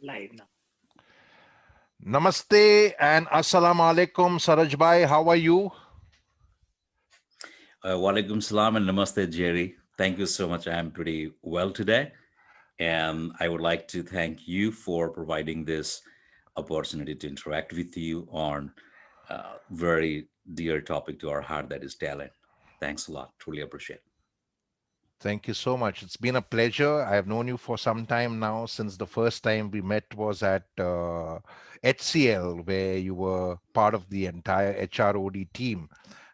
live now. Namaste and Assalamu alaikum, Saraj bhai. How are you? Walaikum salam and namaste, Jerry. Thank you so much. I'm pretty well today. And I would like to thank you for providing this opportunity to interact with you on a very dear topic to our heart, that is talent. Thanks a lot. Truly appreciate it. Thank you so much. It's been a pleasure. I have known you for some time now, since the first time we met was at HCL, where you were part of the entire HROD team.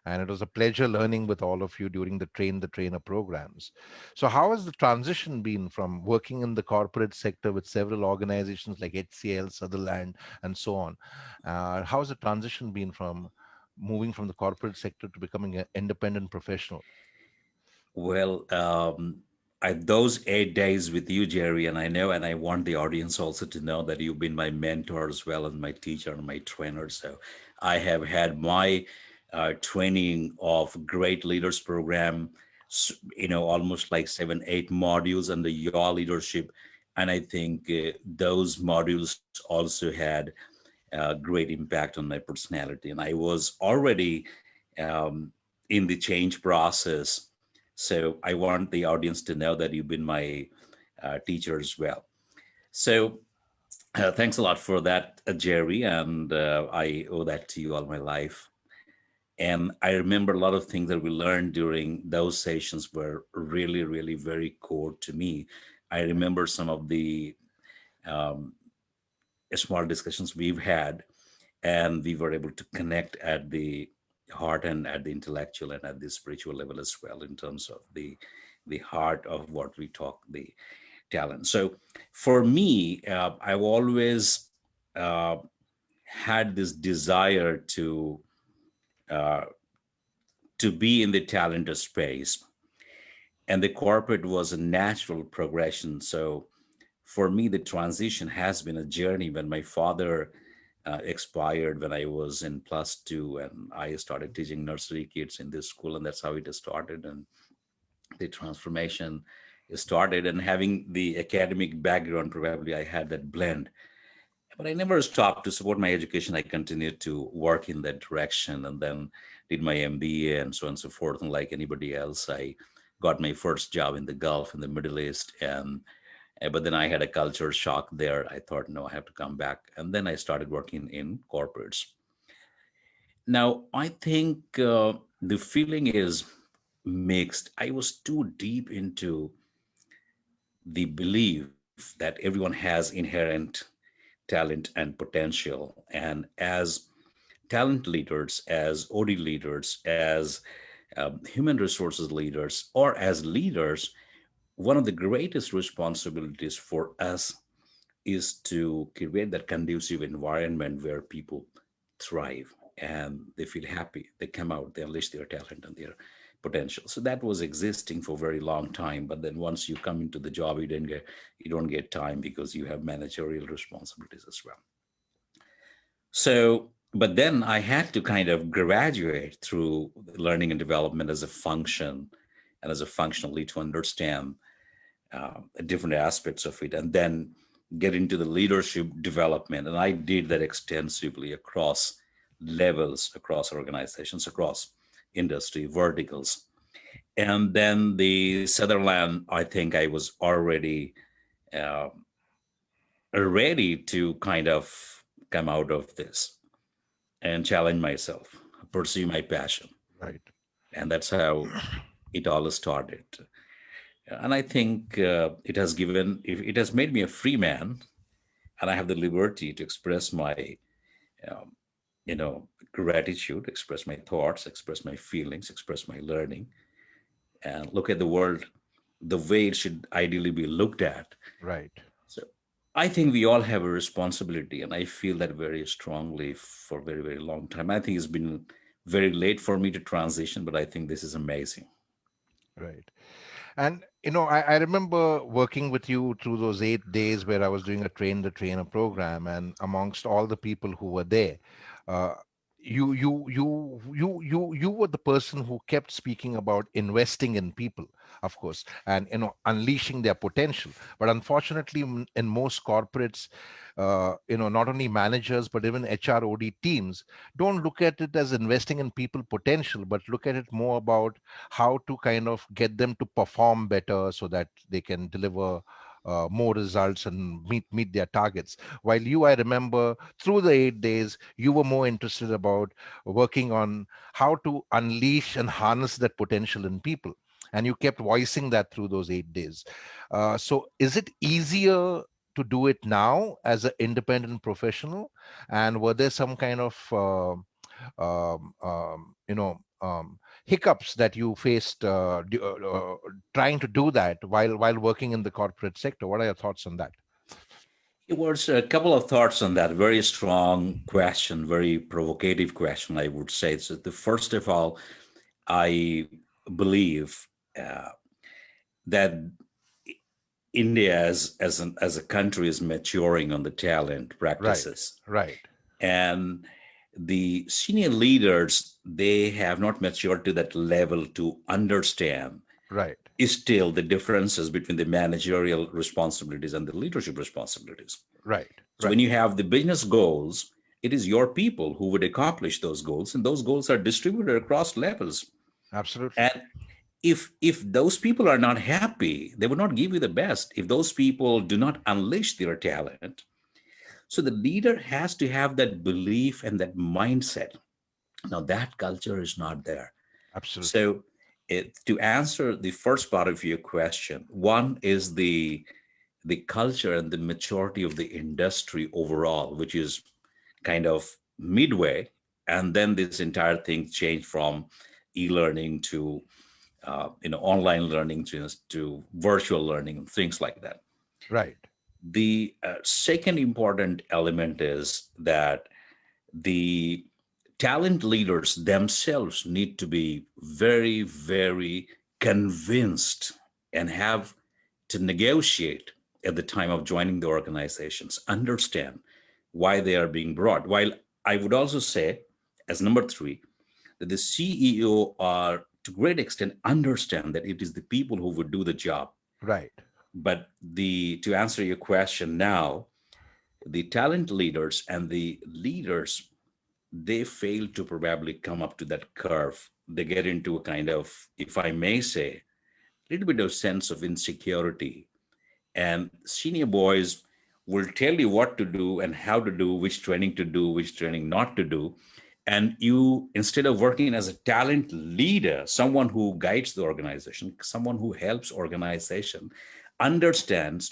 And it was a pleasure learning with all of you during the Train the Trainer programs. So, how has the transition been from working in the corporate sector with several organizations like HCL, Sutherland, and so on? How has the transition been from moving from the corporate sector to becoming an independent professional? Well, those 8 days with you, Jerry, and I know, and I want the audience also to know that you've been my mentor as well as my teacher and my trainer. So I have had my training of Great Leaders Program, almost like 7, 8 modules under your leadership. And I think those modules also had great impact on my personality. And I was already um, in the change process. So I want the audience to know that you've been my teacher as well. So thanks a lot for that, Jerry. And I owe that to you all my life. And I remember a lot of things that we learned during those sessions were really, really very core to me. I remember some of the um, small discussions we've had, and we were able to connect at the heart and at the intellectual and at the spiritual level as well, in terms of the heart of what we talk, the talent. So for me, I've always uh, had this desire uh, to be in the talent space, and the corporate was a natural progression. So for me, the transition has been a journey. When my father expired when I was in +2, and I started teaching nursery kids in this school, and that's how it started. And the transformation started. And having the academic background, probably I had that blend. But I never stopped to support my education. I continued to work in that direction, and then did my MBA and so on and so forth. And like anybody else, I got my first job in the Gulf, in the Middle East, and but then I had a culture shock there. I thought, no, I have to come back. And then I started working in corporates. Now, I think the feeling is mixed. I was too deep into the belief that everyone has inherent talent and potential. And as talent leaders, as OD leaders, as human resources leaders, or as leaders, one of the greatest responsibilities for us is to create that conducive environment where people thrive and they feel happy. They come out, they unleash their talent and their potential. So that was existing for a very long time. But then once you come into the job, you don't get time because you have managerial responsibilities as well. So, but then I had to kind of graduate through learning and development as a function and as a functional lead to understand different aspects of it, and then get into the leadership development. And I did that extensively across levels, across organizations, across industry verticals. And then the Sutherland, I think I was already uh, ready to kind of come out of this and challenge myself, pursue my passion. Right. And that's how it all started. And I think it has made me a free man, and I have the liberty to express my, um, gratitude, express my thoughts, express my feelings, express my learning, and look at the world the way it should ideally be looked at. Right. So I think we all have a responsibility, and I feel that very strongly for a very, very long time. I think it's been very late for me to transition, but I think this is amazing. Right. And I remember working with you through those 8 days where I was doing a train the trainer program, and amongst all the people who were there, uh, you were the person who kept speaking about investing in people, of course, and unleashing their potential. But unfortunately, in most corporates, not only managers but even HROD teams don't look at it as investing in people potential, but look at it more about how to kind of get them to perform better so that they can deliver more results and meet their targets. While you, I remember, through the 8 days, you were more interested about working on how to unleash and harness that potential in people. And you kept voicing that through those 8 days. So is it easier to do it now as an independent professional? And were there some kind of hiccups that you faced trying to do that while working in the corporate sector? What are your thoughts on that? It was a couple of thoughts on that. Very strong question, very provocative question, I would say. So, the first of all, I believe uh, that India as a country is maturing on the talent Right, practices, right, and the senior leaders, they have not matured to that level to understand right, is still the differences between the managerial responsibilities and the leadership responsibilities. right, So when right. you have the business goals, it is your people who would accomplish those goals, and those goals are distributed across levels. Absolutely. And if those people are not happy, they will not give you the best. If those people do not unleash their talent, so the leader has to have that belief and that mindset. Now that culture is not there. Absolutely. So to answer the first part of your question, one is the culture and the maturity of the industry overall, which is kind of midway, and then this entire thing changed from e-learning to online learning to virtual learning and things like that. Right, The second important element is that the talent leaders themselves need to be very, very convinced and have to negotiate at the time of joining the organizations, understand why they are being brought. While I would also say, as number three, that the CEO are to great extent understand that it is the people who would do the job. right, But the to answer your question now, the talent leaders and the leaders, they fail to probably come up to that curve. They get into a kind of, if I may say, a little bit of sense of insecurity. And senior boys will tell you what to do and how to do, which training to do, which training not to do. And you, instead of working as a talent leader, someone who guides the organization, someone who helps organization understands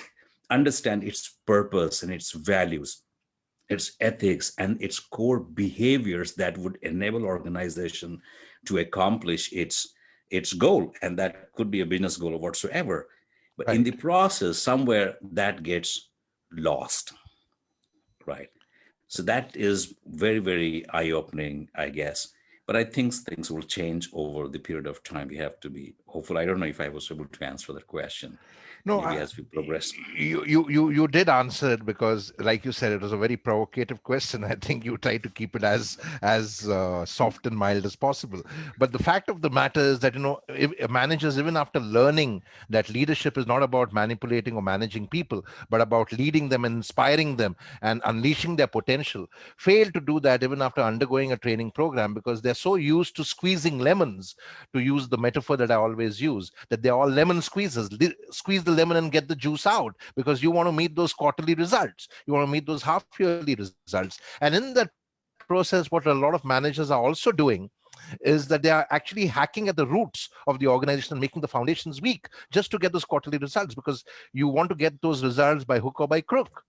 understand its purpose and its values, its ethics and its core behaviors that would enable organization to accomplish its goal, and that could be a business goal or whatsoever. But in the right. process somewhere that gets lost, right? So that is very, very eye-opening, I guess. But I think things will change over the period of time. We have to be hopeful. I don't know if I was able to answer that question, No, maybe as we progress. you did answer it because, like you said, it was a very provocative question. I think you try to keep it as soft and mild as possible. But the fact of the matter is that managers, even after learning that leadership is not about manipulating or managing people, but about leading them and inspiring them and unleashing their potential, fail to do that even after undergoing a training program because they're so used to squeezing lemons, to use the metaphor that I always use, that they're all lemon squeezers. Squeeze the lemon and get the juice out because you want to meet those quarterly results. You want to meet those half yearly results. And in that process, what a lot of managers are also doing is that they are actually hacking at the roots of the organization and making the foundations weak just to get those quarterly results because you want to get those results by hook or by crook,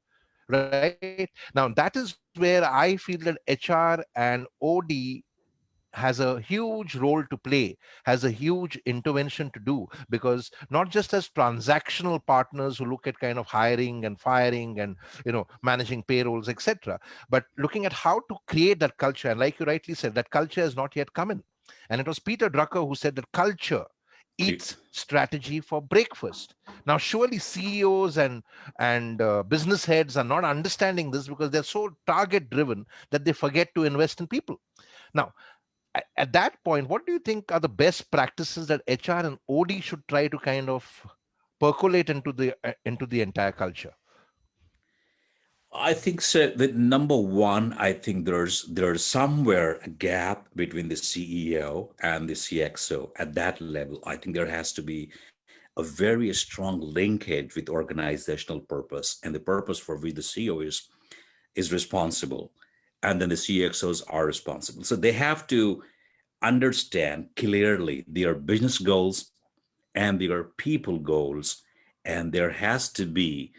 right? Now that is where I feel that HR and OD has a huge role to play, has a huge intervention to do, because not just as transactional partners who look at kind of hiring and firing and managing payrolls, etc., but looking at how to create that culture. And like you rightly said, that culture has not yet come in. And it was Peter Drucker who said that culture eats strategy for breakfast. Now surely CEOs and business heads are not understanding this because they're so target driven that they forget to invest in people. Now, at that point, what do you think are the best practices that HR and OD should try to kind of percolate into the entire culture? I think so. The number one, I think there's somewhere a gap between the CEO and the CXO at that level. I think there has to be a very strong linkage with organizational purpose and the purpose for which the CEO is responsible, and then the CXOs are responsible. So they have to understand clearly their business goals and their people goals, and there has to be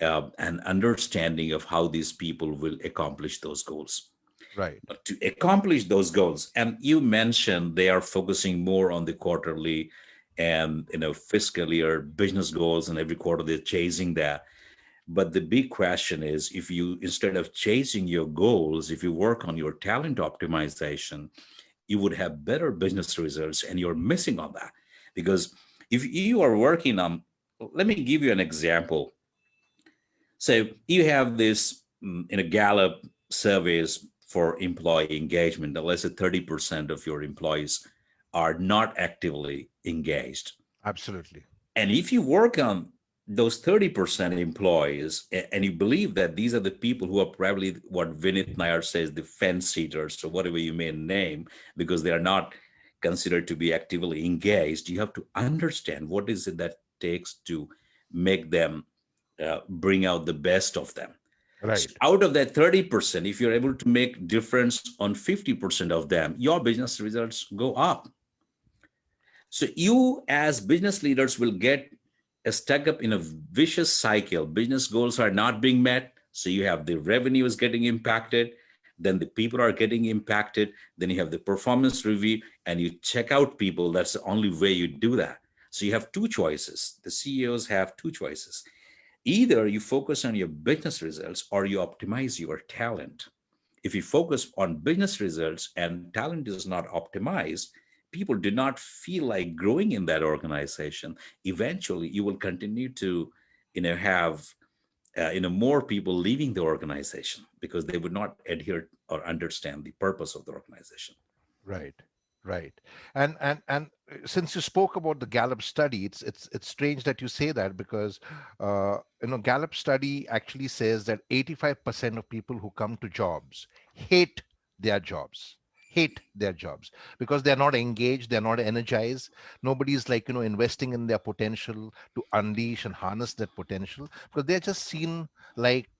an understanding of how these people will accomplish those goals. Right, To accomplish those goals, and you mentioned they are focusing more on the quarterly and fiscal year business goals, and every quarter they're chasing that. But the big question is, if you, instead of chasing your goals, if you work on your talent optimization, you would have better business results, and you're missing on that. Because if you are working on, let me give you an example. So you have this in a Gallup surveys for employee engagement, that let's say 30% of your employees are not actively engaged. absolutely. And if you work on those 30% employees, and you believe that these are the people who are probably what Vinith Nair says, the fence sitters, or whatever you may name, because they are not considered to be actively engaged, you have to understand what is it that takes to make them bring out the best of them. So Right, out of that 30%, if you're able to make difference on 50% of them, your business results go up. So you as business leaders will get stuck up in a vicious cycle. Business goals are not being met. So you have the revenue is getting impacted. Then the people are getting impacted. Then you have the performance review and you check out people. That's the only way you do that. So you have two choices. The CEOs have two choices. Either you focus on your business results or you optimize your talent. If you focus on business results and talent is not optimized, people do not feel like growing in that organization. Eventually, you will continue to, have more people leaving the organization because they would not adhere or understand the purpose of the organization. right, right. And since you spoke about the Gallup study, it's strange that you say that because Gallup study actually says that 85% of people who come to jobs hate their jobs. Hate their jobs because they're not engaged, they're not energized. Nobody's like investing in their potential to unleash and harness that potential because they're just seen like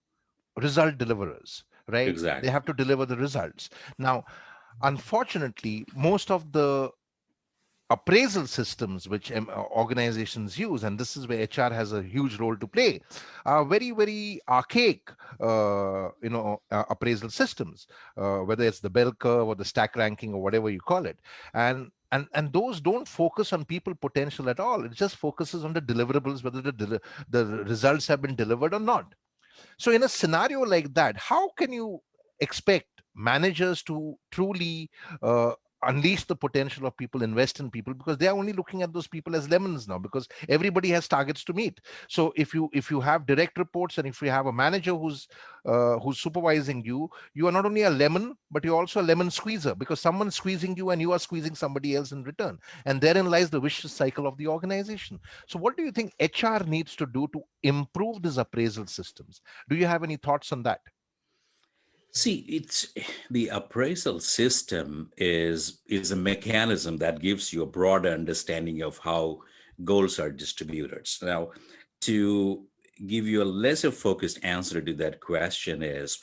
result deliverers, right? They Exactly. have to deliver the results. Now, unfortunately, most of the appraisal systems which organizations use, and this is where HR has a huge role to play, are very, very archaic, appraisal systems, whether it's the bell curve or the stack ranking or whatever you call it. And those don't focus on people potential at all. It just focuses on the deliverables, whether the results have been delivered or not. So, in a scenario like that, how can you expect managers to truly unleash the potential of people, invest in people, because they are only looking at those people as lemons now, because everybody has targets to meet. So, if you have direct reports and if you have a manager who's supervising you, you are not only a lemon, but you're also a lemon squeezer because someone's squeezing you and you are squeezing somebody else in return. And therein lies the vicious cycle of the organization. So, what do you think HR needs to do to improve these appraisal systems? Do you have any thoughts on that? See, it's the appraisal system is a mechanism that gives you a broader understanding of how goals are distributed. So now, to give you a lesser focused answer to that question is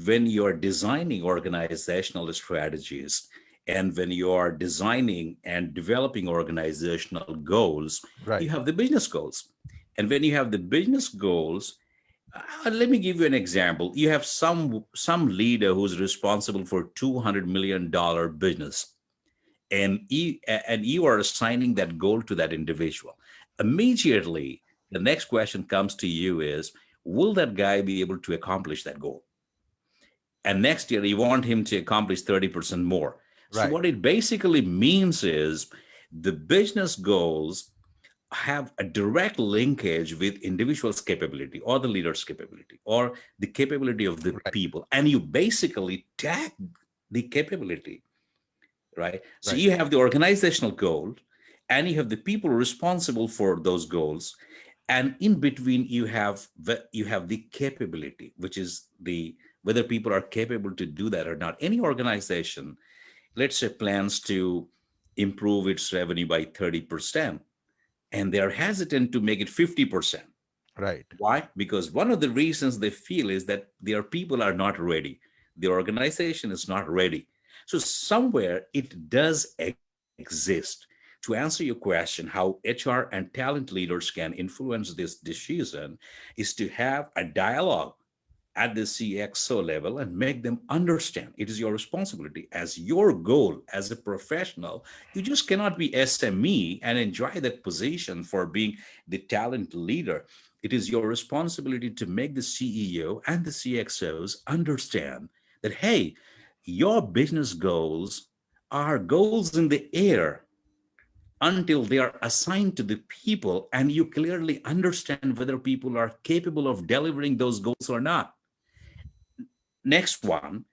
when you're designing organizational strategies and when you are designing and developing organizational goals, you Right. have the business goals. And when you have the business goals, let me give you an example. You have some leader who's responsible for $200 million business, and you are assigning that goal to that individual. Immediately, the next question comes to you is, will that guy be able to accomplish that goal? And next year, you want him to accomplish 30% more. So Right. what it basically means is the business goals have a direct linkage with individual's capability or the leader's capability or the capability of the Right. people, and you basically tag the capability. right? So Right. you have the organizational goal, and you have the people responsible for those goals, and in between you have the capability, which is the whether people are capable to do that or not. Any organization, let's say, plans to improve its revenue by 30%, and they are hesitant to make it 50%. Right. Why? Because one of the reasons they feel is that their people are not ready. The organization is not ready. So somewhere it does exist. To answer your question, how HR and talent leaders can influence this decision is to have a dialogue at the CXO level and make them understand it is your responsibility as your goal as a professional. You just cannot be SME and enjoy that position for being the talent leader. It is your responsibility to make the CEO and the CXOs understand that, hey, your business goals are goals in the air until they are assigned to the people and you clearly understand whether people are capable of delivering those goals or not. Next one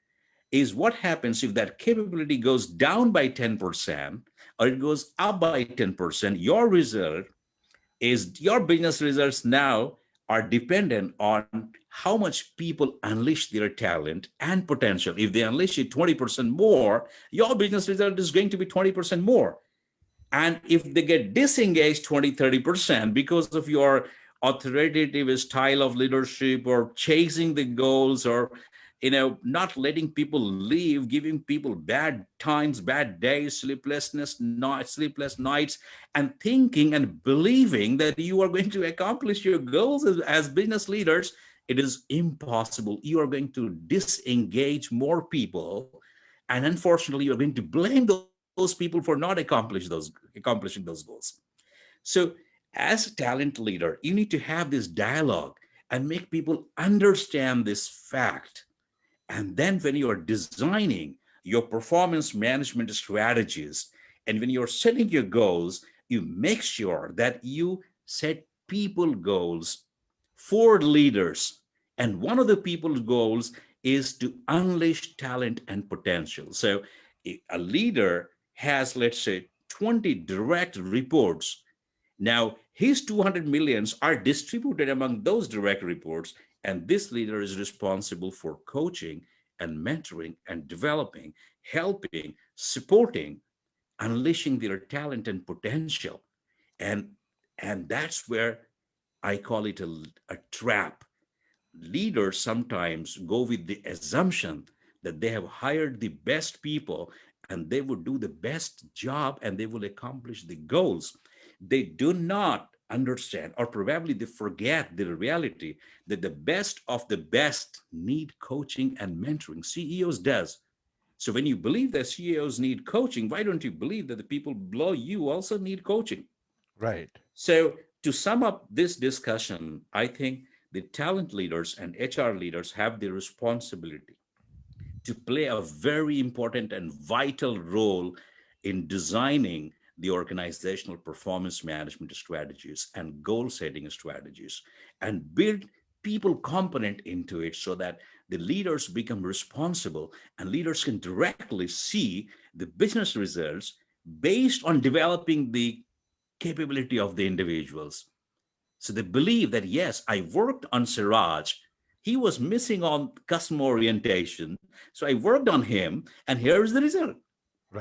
is what happens if that capability goes down by 10% or it goes up by 10%. Your result is your business results now are dependent on how much people unleash their talent and potential. If they unleash it 20% more, your business result is going to be 20% more. And if they get disengaged 20-30% because of your authoritative style of leadership or chasing the goals or not letting people leave, giving people bad times, bad days, sleepless nights, and thinking and believing that you are going to accomplish your goals as business leaders, it is impossible. You are going to disengage more people, and unfortunately you're going to blame those people for not accomplishing those goals. So as a talent leader, you need to have this dialogue and make people understand this fact. And then when you are designing your performance management strategies and when you're setting your goals, you make sure that you set people goals for leaders. And one of the people's goals is to unleash talent and potential. So a leader has, let's say, 20 direct reports. Now, his 200 millions are distributed among those direct reports, and this leader is responsible for coaching and mentoring and developing, helping, supporting, unleashing their talent and potential. And, and that's where I call it a trap. Leaders sometimes go with the assumption that they have hired the best people and they would do the best job and they will accomplish the goals. They do not understand, or probably they forget the reality that the best of the best need coaching and mentoring. CEOs does. So when you believe that CEOs need coaching, why don't you believe that the people below you also need coaching? Right. So, to sum up this discussion, I think the talent leaders and HR leaders have the responsibility to play a very important and vital role in designing the organizational performance management strategies and goal setting strategies and build people component into it so that the leaders become responsible and leaders can directly see the business results based on developing the capability of the individuals. So they believe that, yes, I worked on Siraj. He was missing on customer orientation. So I worked on him, and here's the result.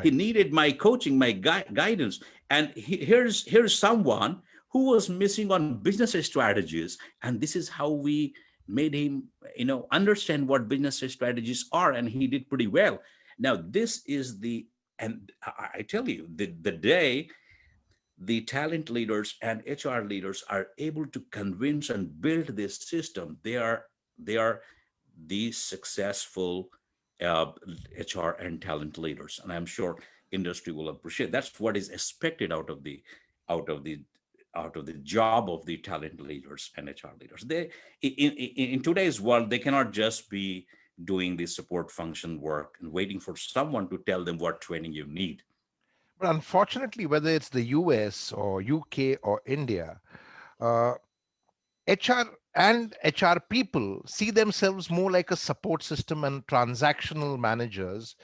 He Right. needed my coaching, my guidance. And here's someone who was missing on business strategies. And this is how we made him, understand what business strategies are. And he did pretty well. Now, this is and I tell you, the day the talent leaders and HR leaders are able to convince and build this system, they are the successful uh, HR and talent leaders, and I'm sure industry will appreciate. That's what is expected out of the out of the job of the talent leaders and HR leaders. They in today's world they cannot just be doing the support function work and waiting for someone to tell them what training you need. But unfortunately, whether it's the US or UK or India, uh, HR and HR people see themselves more like a support system and transactional managers,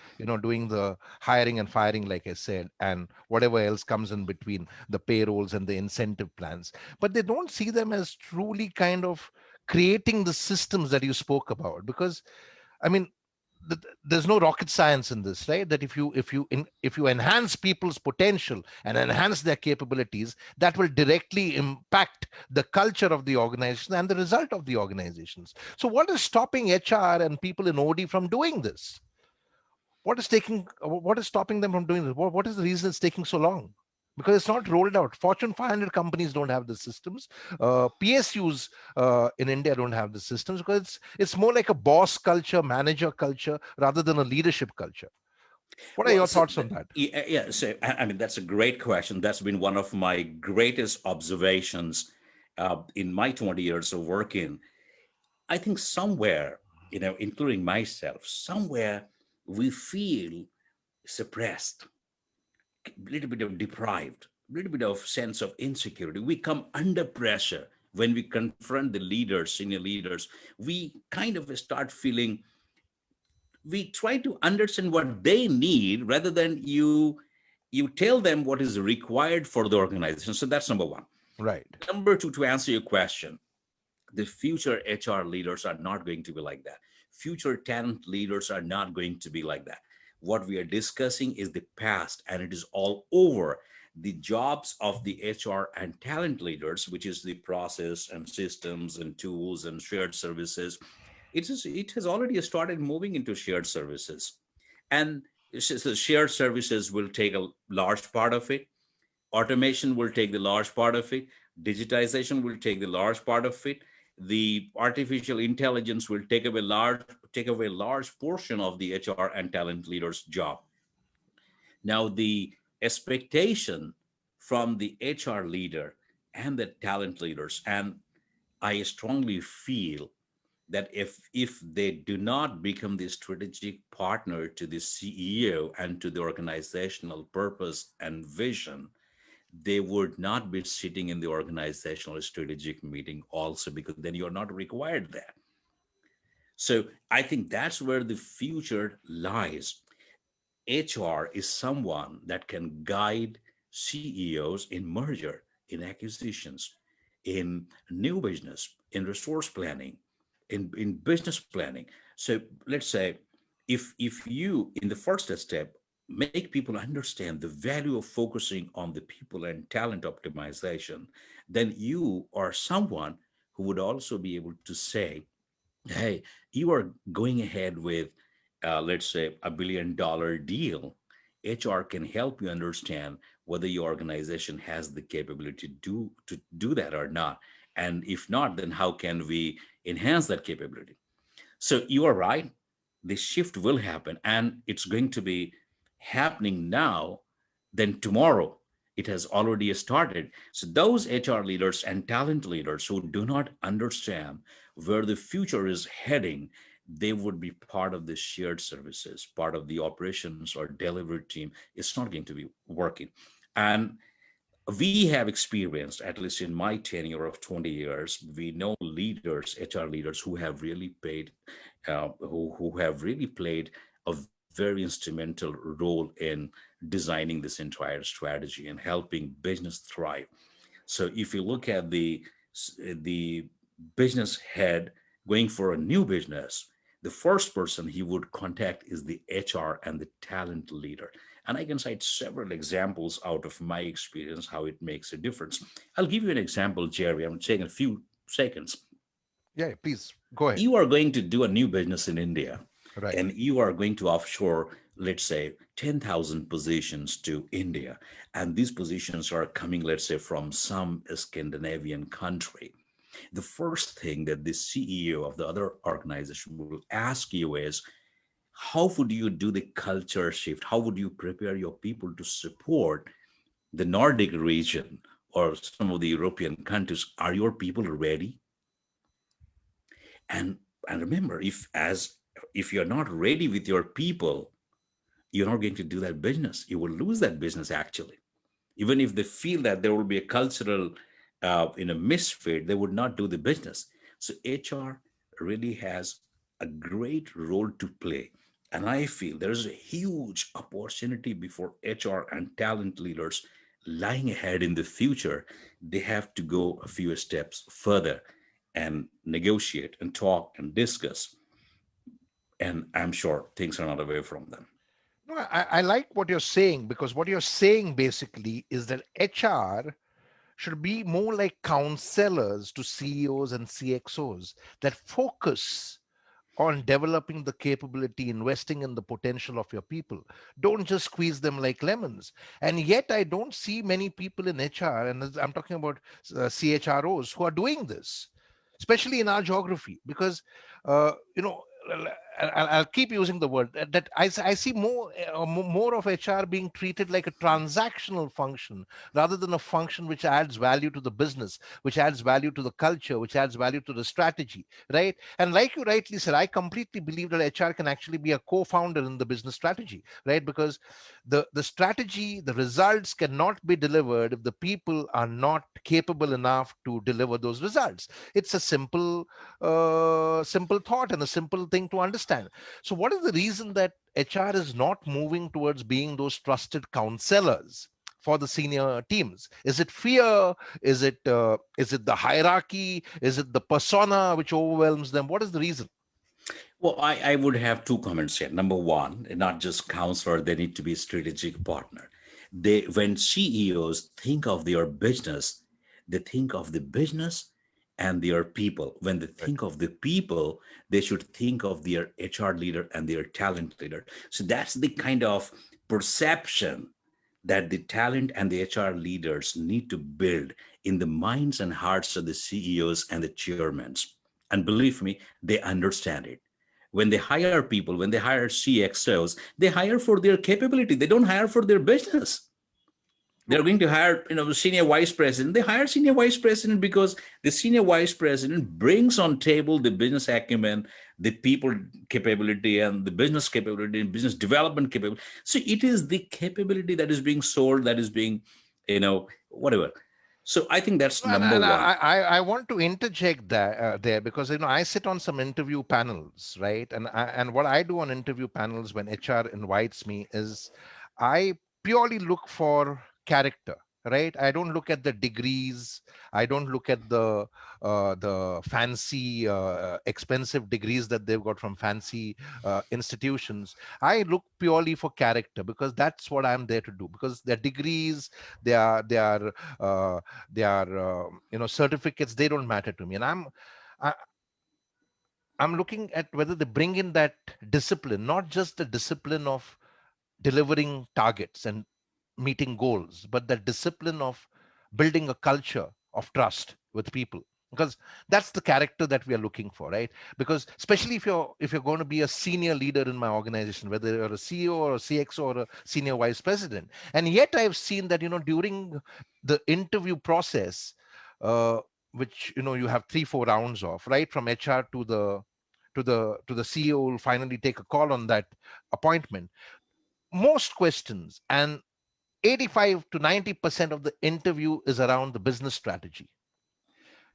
doing the hiring and firing, like I said, and whatever else comes in between, the payrolls and the incentive plans. But they don't see them as truly kind of creating the systems that you spoke about. Because, I mean, there's no rocket science in this, right? That if you enhance people's potential and enhance their capabilities, that will directly impact the culture of the organization and the result of the organizations. So what is stopping HR and people in OD from doing this? What is stopping them from doing this? What is the reason it's taking so long? Because it's not rolled out. Fortune 500 companies don't have the systems. PSUs in India don't have the systems, because it's more like a boss culture, manager culture, rather than a leadership culture. What are Well, your so thoughts on that? yeah, so I mean, that's a great question. That's been one of my greatest observations in my 20 years of working. I think somewhere, including myself, somewhere we feel suppressed, a little bit of deprived, a little bit of sense of insecurity. We come under pressure when we confront the leaders, senior leaders. We kind of start feeling, we try to understand what they need rather than you tell them what is required for the organization. So that's number one. Right. Number two, to answer your question, the future HR leaders are not going to be like that. Future talent leaders are not going to be like that. What we are discussing is the past, and it is all over. The jobs of the HR and talent leaders, which is the process and systems and tools and shared services, it has already started moving into shared services. And so shared services will take a large part of it. Automation will take the large part of it. Digitization will take the large part of it. The artificial intelligence will take away a large portion of the HR and talent leaders job. Now the expectation from the HR leader and the talent leaders, and I strongly feel that if they do not become the strategic partner to the CEO and to the organizational purpose and vision, they would not be sitting in the organizational strategic meeting also, because then you're not required there. So I think that's where the future lies. HR is someone that can guide CEOs in merger, in acquisitions, in new business, in resource planning, in business planning. So let's say, if you in the first step make people understand the value of focusing on the people and talent optimization, then you are someone who would also be able to say, hey, you are going ahead with, let's say, $1 billion deal. HR can help you understand whether your organization has the capability to do that or not. And if not, then how can we enhance that capability? So you are right. The shift will happen, and it's going to be happening now, then tomorrow. It has already started. So those HR leaders and talent leaders who do not understand where the future is heading, they would be part of the shared services, part of the operations or delivery team. It's not going to be working. And we have experienced, at least in my tenure of 20 years, we know leaders, HR leaders, who have really paid, who have really played a very instrumental role in designing this entire strategy and helping business thrive. So if you look at the business head going for a new business, the first person he would contact is the HR and the talent leader. And I can cite several examples out of my experience how it makes a difference. I'll give you an example, Jerry. I'm taking a few seconds. Yeah, please go ahead. You are going to do a new business in India, Right. and you are going to offshore, let's say, 10,000 positions to India. And these positions are coming, let's say, from some Scandinavian country. The first thing that the CEO of the other organization will ask you is, how would you do the culture shift? How would you prepare your people to support the Nordic region or some of the European countries? Are your people ready? And and remember, if you're not ready with your people, you're not going to do that business. You will lose that business actually. Even if they feel that there will be a cultural misfit, they would not do the business. So HR really has a great role to play. And I feel there's a huge opportunity before HR and talent leaders lying ahead in the future. They have to go a few steps further and negotiate and talk and discuss. And I'm sure things are not away from them. No, I like what you're saying, because what you're saying basically is that HR should be more like counselors to CEOs and CXOs that focus on developing the capability, investing in the potential of your people. Don't just squeeze them like lemons. And yet, I don't see many people in HR, and I'm talking about CHROs, who are doing this, especially in our geography, because, you know, I'll keep using the word that I see more of HR being treated like a transactional function rather than a function which adds value to the business, which adds value to the culture, which adds value to the strategy, right? And like you rightly said, I completely believe that HR can actually be a co-founder in the business strategy, right? Because the strategy, the results cannot be delivered if the people are not capable enough to deliver those results. It's a simple thought and a simple thing to understand. So, what is the reason that HR is not moving towards being those trusted counselors for the senior teams? Is it fear? Is it the hierarchy? Is it the persona which overwhelms them? What is the reason? Well, I would have two comments here. Number one, not just counselor, they need to be strategic partner. They when CEOs think of their business, they think of the business and their people. When they Right. think of the people, they should think of their HR leader and their talent leader. So that's the kind of perception that the talent and the HR leaders need to build in the minds and hearts of the CEOs and the chairmen. And believe me, they understand it. When they hire people, when they hire CXOs, they hire for their capability. They don't hire for their business. They're True. going to hire, the senior vice president. They hire senior vice president because the senior vice president brings on table the business acumen, the people capability, and the business capability and business development capability. So it is the capability that is being sold, that is being, whatever. So I think that's number And one. I want to interject that there, because I sit on some interview panels, right? And what I do on interview panels when HR invites me is I purely look for character, right? I don't look at the degrees. I don't look at the fancy expensive degrees that they've got from fancy institutions. I look purely for character, because that's what I'm there to do. Because their degrees, they are certificates, they don't matter to me. And I, I'm looking at whether they bring in that discipline, not just the discipline of delivering targets and meeting goals, but the discipline of building a culture of trust with people. Because that's the character that we are looking for, right? Because especially if you're going to be a senior leader in my organization, whether you're a CEO or a CXO or a senior vice president. And yet I've seen that during the interview process, uh, which you have 3-4 rounds of, right, from HR to the CEO will finally take a call on that appointment. Most questions, and 85 to 90% of the interview, is around the business strategy.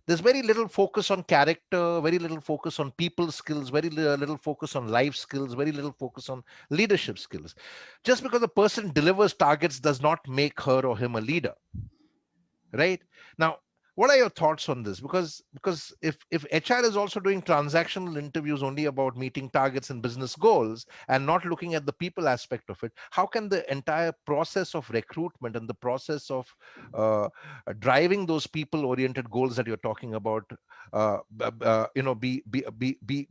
There's very little focus on character, very little focus on people skills, very little focus on life skills, very little focus on leadership skills. Just because a person delivers targets does not make her or him a leader, right? Now, what are your thoughts on this? Because if HR is also doing transactional interviews only about meeting targets and business goals and not looking at the people aspect of it, how can the entire process of recruitment and the process of driving those people oriented goals that you're talking about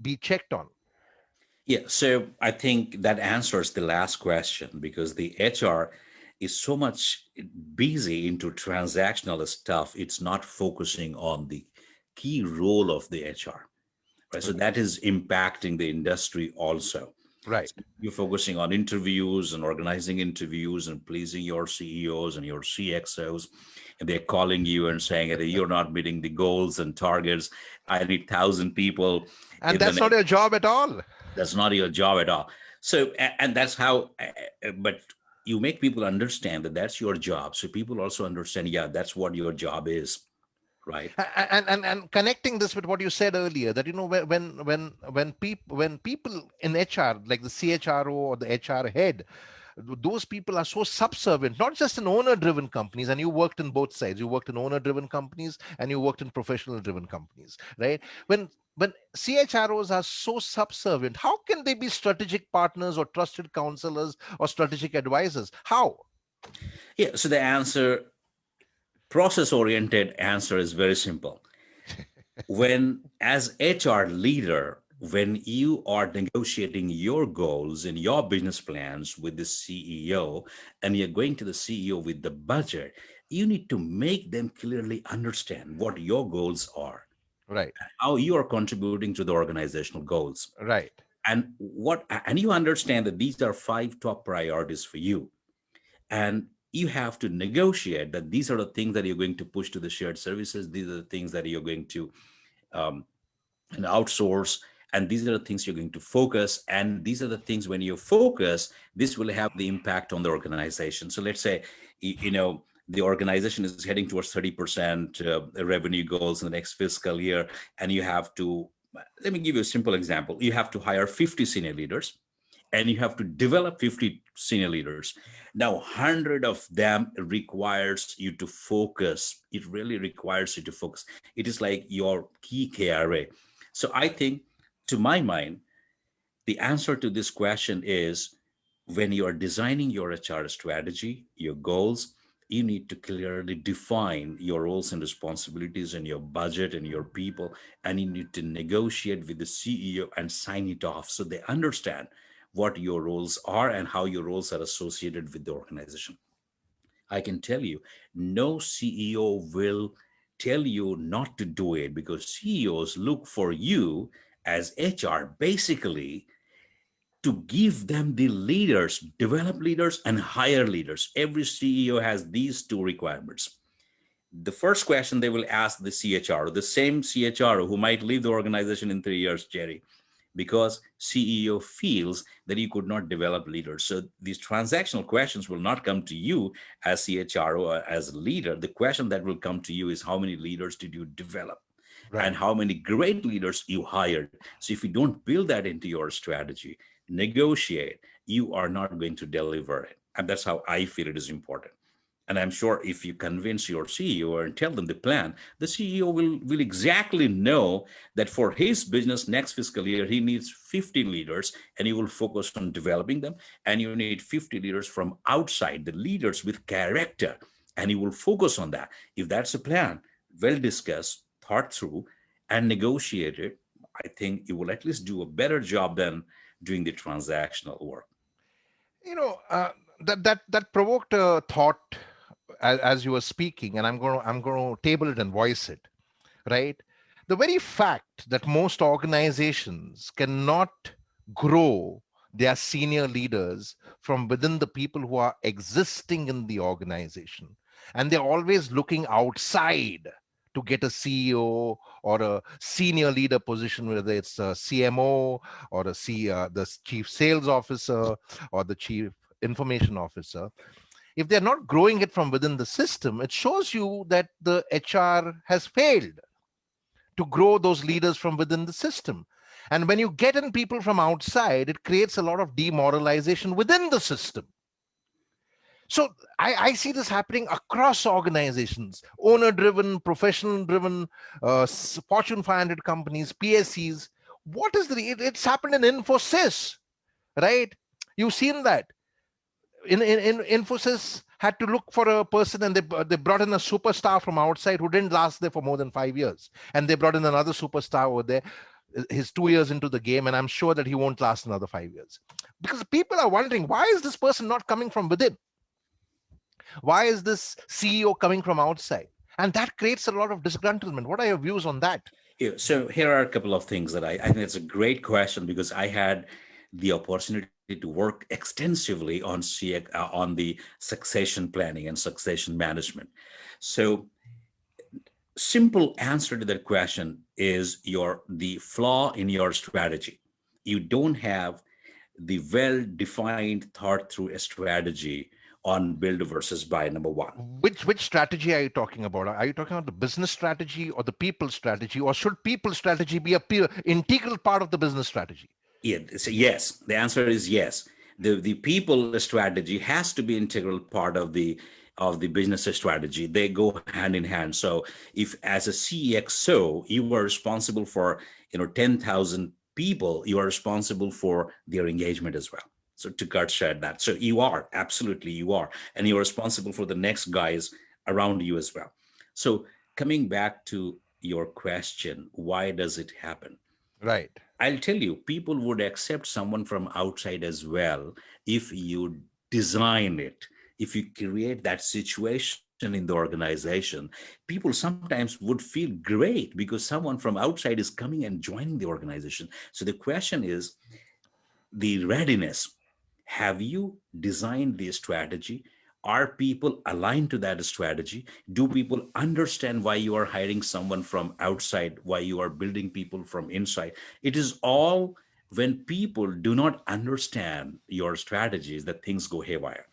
be checked on? Yeah, so I think that answers the last question because the HR is so much busy into transactional stuff, it's not focusing on the key role of the HR, right? So that is impacting the industry also. Right. You're focusing on interviews and organizing interviews and pleasing your CEOs and your CXOs, and they're calling you and saying that you're not meeting the goals and targets. I need 1,000 people And in the that's not next. your job at all. That's not your job at all. So and that's how but you make people understand that that's your job, so people also understand, yeah, that's what your job is. right? And connecting this with what you said earlier, that when people in HR, like the CHRO or the HR head, those people are so subservient, not just in owner driven companies. And you worked in both sides. You worked in owner driven companies and you worked in professional driven companies, right? When CHROs are so subservient, how can they be strategic partners or trusted counselors or strategic advisors? How? Yeah, so the answer, process oriented answer, is very simple. When, as HR leader, when you are negotiating your goals and your business plans with the CEO, and you're going to the CEO with the budget, you need to make them clearly understand what your goals are, Right, how you are contributing to the organizational goals, right, and you understand that these are five top priorities for you. And you have to negotiate that these are the things that you're going to push to the shared services, these are the things that you're going to um, and outsource, and these are the things you're going to focus, and these are the things, when you focus, this will have the impact on the organization. So let's say, the organization is heading towards 30% revenue goals in the next fiscal year, and you have to, let me give you a simple example. You have to hire 50 senior leaders, and you have to develop 50 senior leaders. Now 100 of them requires you to focus. It really requires you to focus. It is like your key KRA. So I think, to my mind, the answer to this question is, when you are designing your HR strategy, your goals, you need to clearly define your roles and responsibilities and your budget and your people, and you need to negotiate with the CEO and sign it off so they understand what your roles are and how your roles are associated with the organization. I can tell you, no CEO will tell you not to do it, because CEOs look for you as HR basically to give them the leaders, develop leaders, and hire leaders. Every CEO has these two requirements. The first question they will ask the CHRO, the same CHRO who might leave the organization in 3 years, Jerry, because CEO feels that you could not develop leaders. So these transactional questions will not come to you as CHRO or as a leader. The question that will come to you is, how many leaders did you develop? And right. how many great leaders you hired. So if you don't build that into your strategy, negotiate, you are not going to deliver it. And that's how I feel it is important. And I'm sure if you convince your CEO and tell them the plan, the CEO will exactly know that for his business next fiscal year, he needs 50 leaders, and he will focus on developing them. And you need 50 leaders from outside, the leaders with character, and he will focus on that. If that's a plan, well discussed, thought through, and negotiated, I think you will at least do a better job than doing the transactional work. you know uh, that provoked a thought as you were speaking, and I'm going to table it and voice it, right? The very fact that most organizations cannot grow their senior leaders from within the people who are existing in the organization, and they're always looking outside to get a CEO or a senior leader position, whether it's a CMO or the chief sales officer or the chief information officer. If they're not growing it from within the system, it shows you that the HR has failed to grow those leaders from within the system. And when you get in people from outside, it creates a lot of demoralization within the system. So I see this happening across organizations, owner driven, professional driven, Fortune 500 companies, PSCs. It's happened in Infosys, right? You've seen that. In Infosys had to look for a person, and they brought in a superstar from outside who didn't last there for more than 5 years, and they brought in another superstar over there. He's 2 years into the game, and I'm sure that he won't last another 5 years, because people are wondering, why is this person not coming from within? Why is this CEO coming from outside? And that creates a lot of disgruntlement. What are your views on that? Yeah, so here are a couple of things that I think it's a great question, because I had the opportunity to work extensively on on the succession planning and succession management. So simple answer to that question is the flaw in your strategy. You don't have the well defined thought through a strategy on build versus buy, number one. Which strategy are you talking about? Are you talking about the business strategy or the people strategy, or should people strategy be a integral part of the business strategy? Yeah, so yes, the answer is yes. The people strategy has to be integral part of the business strategy. They go hand in hand. So if as a CXO you are responsible for 10,000 people, you are responsible for their engagement as well. So to cut short that, so you are absolutely you are, and you are responsible for the next guys around you as well. So coming back to your question, why does it happen? Right. I'll tell you, people would accept someone from outside as well if you design it, if you create that situation in the organization. People sometimes would feel great because someone from outside is coming and joining the organization. So the question is the readiness. Have you designed the strategy? Are people aligned to that strategy? Do people understand why you are hiring someone from outside, why you are building people from inside? It is all when people do not understand your strategies that things go haywire.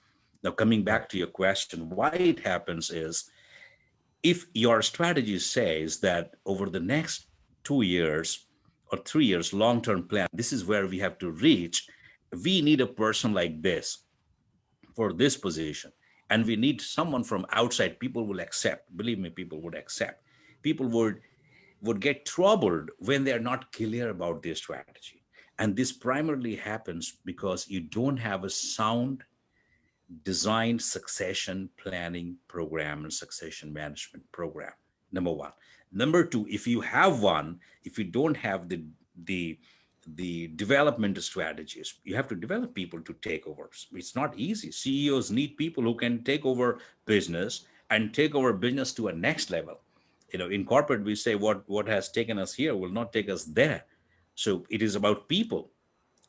Now, coming Right. back to your question, why it happens is if your strategy says that over the next 2 years or 3 years long-term plan, this is where we have to reach, we need a person like this for this position, and we need someone from outside, people will accept. Believe me, people would accept. People would get troubled when they're not clear about their strategy. And this primarily happens because you don't have a sound designed succession planning program and succession management program. Number one. Number two, if you have one, if you don't have the the development strategies, you have to develop people to take over. It's not easy. CEOs need people who can take over business and take over business to a next level. In corporate we say what has taken us here will not take us there. So it is about people,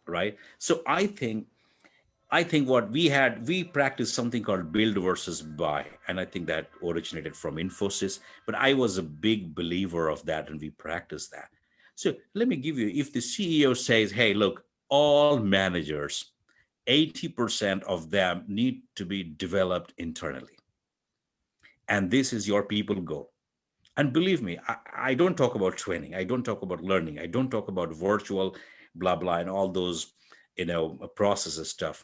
right? So I think what we practiced something called build versus buy. And I think that originated from Infosys. But I was a big believer of that and we practiced that. So let me give you, if the CEO says, hey, look, all managers, 80% of them need to be developed internally. And this is your people goal. And believe me, I don't talk about training. I don't talk about learning. I don't talk about virtual blah, blah, and all those, processes stuff.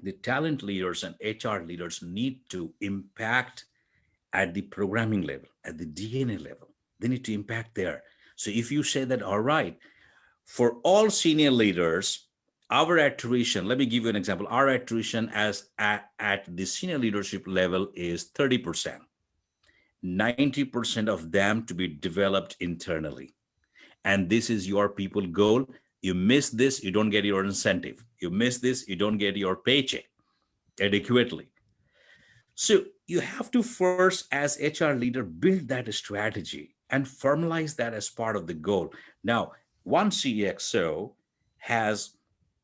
The talent leaders and HR leaders need to impact at the programming level, at the DNA level. They need to impact there. So if you say that, all right, for all senior leaders, our attrition, let me give you an example. Our attrition at the senior leadership level is 30%, 90% of them to be developed internally. And this is your people goal. You miss this, you don't get your incentive. You miss this, you don't get your paycheck adequately. So you have to first, as HR leader, build that strategy and formalize that as part of the goal. Now, one CXO has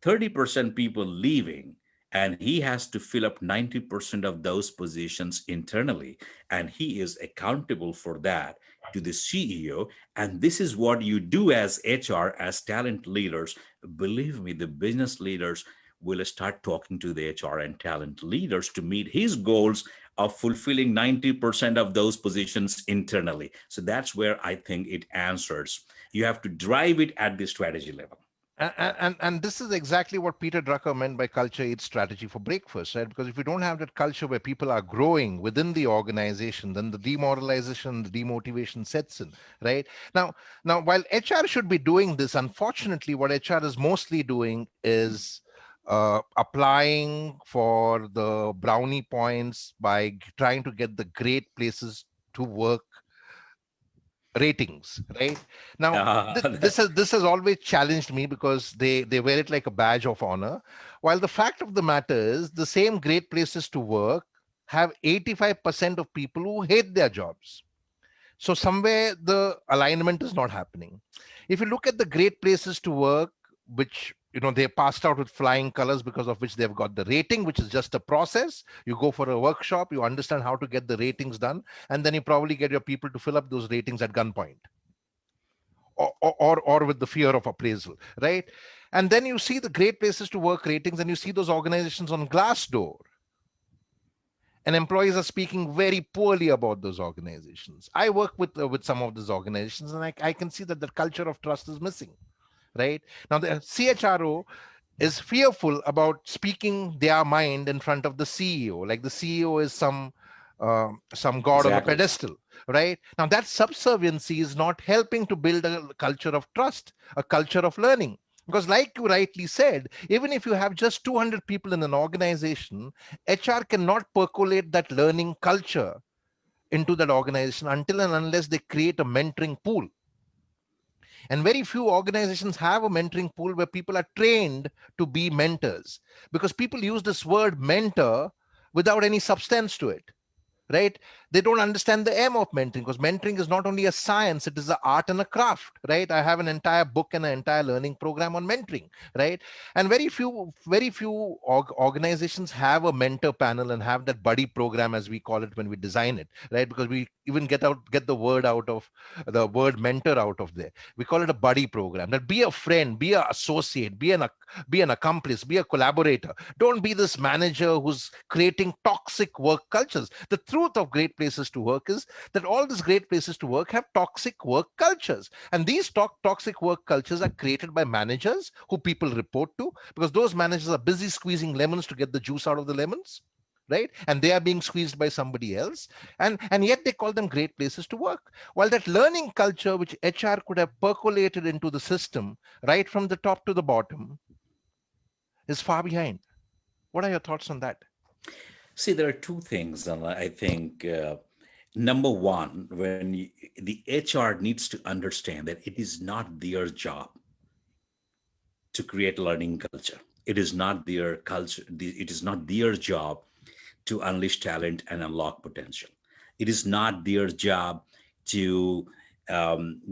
30% people leaving, and he has to fill up 90% of those positions internally. And he is accountable for that to the CEO. And this is what you do as HR, as talent leaders. Believe me, the business leaders will start talking to the HR and talent leaders to meet his goals of fulfilling 90% of those positions internally. So that's where I think it answers. You have to drive it at the strategy level. And this is exactly what Peter Drucker meant by culture eats strategy for breakfast, right? Because if you don't have that culture where people are growing within the organization, then the demoralization, the demotivation sets in, right? Now, while HR should be doing this, unfortunately, what HR is mostly doing is applying for the brownie points by trying to get the great places to work ratings, right? Now this has always challenged me because they wear it like a badge of honor, while the fact of the matter is the same great places to work have 85% of people who hate their jobs. So somewhere the alignment is not happening. If you look at the great places to work, which they passed out with flying colors, because of which they've got the rating, which is just a process. You go for a workshop, you understand how to get the ratings done, and then you probably get your people to fill up those ratings at gunpoint, or with the fear of appraisal, right? And then you see the great places to work ratings, and you see those organizations on Glassdoor, and employees are speaking very poorly about those organizations. I work with some of these organizations, and I can see that the culture of trust is missing. Right now, the CHRO is fearful about speaking their mind in front of the CEO, like the CEO is some god on a Exactly. pedestal. Right now, that subserviency is not helping to build a culture of trust, a culture of learning. Because, like you rightly said, even if you have just 200 people in an organization, HR cannot percolate that learning culture into that organization until and unless they create a mentoring pool. And very few organizations have a mentoring pool where people are trained to be mentors, because people use this word mentor without any substance to it. Right, they don't understand the aim of mentoring, because mentoring is not only a science, it is an art and a craft. Right, I have an entire book and an entire learning program on mentoring. Right, and very few organizations have a mentor panel and have that buddy program, as we call it when we design it. Right, because we even get the word out of the word mentor out of there. We call it a buddy program, that be a friend, be an associate, be an accomplice, be a collaborator. Don't be this manager who's creating toxic work cultures. The truth of great places to work is that all these great places to work have toxic work cultures. And these toxic work cultures are created by managers who people report to, because those managers are busy squeezing lemons to get the juice out of the lemons. Right, and they are being squeezed by somebody else, and yet they call them great places to work, while that learning culture which HR could have percolated into the system right from the top to the bottom is far behind. What are your thoughts on that? See, there are two things, and I think number one, the HR needs to understand that it is not their job to create learning culture. It is not their culture. It is not their job to unleash talent and unlock potential. It is not their job to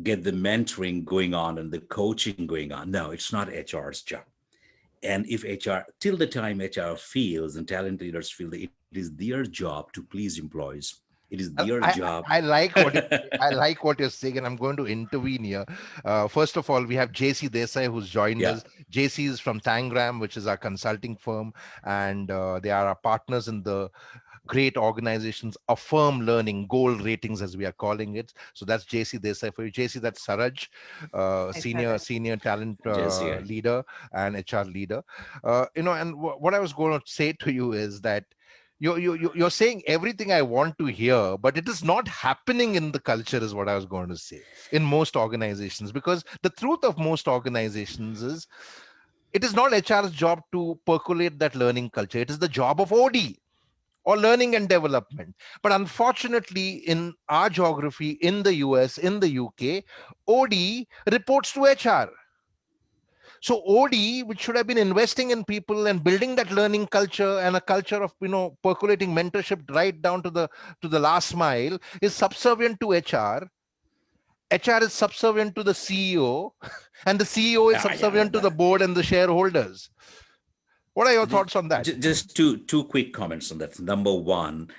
get the mentoring going on and the coaching going on. No, it's not HR's job. And if HR, till the time HR feels and talent leaders feel that it is their job to please employees, it is their I, job. I like what I like what you're saying, and I'm going to intervene here. First of all, we have JC Desai who's joined Yeah. us. JC is from Tangram, which is our consulting firm, and they are our partners in the great organizations Affirm Learning Gold Ratings, as we are calling it. So that's JC Desai for you. JC, that's Saraj, Hi, Saraj. senior talent Jesse, leader and HR leader. And what I was going to say to you is that you're saying everything I want to hear, but it is not happening in the culture, is what I was going to say, in most organizations. Because the truth of most organizations is it is not HR's job to percolate that learning culture. It is the job of OD, or learning and development. But unfortunately, in our geography, in the US, in the UK, OD reports to HR. So OD, which should have been investing in people and building that learning culture and a culture of percolating mentorship right down to the last mile, is subservient to HR. HR is subservient to the CEO, and the CEO is yeah, subservient to the board and the shareholders. What are your thoughts on that? just two quick comments on that. Number one,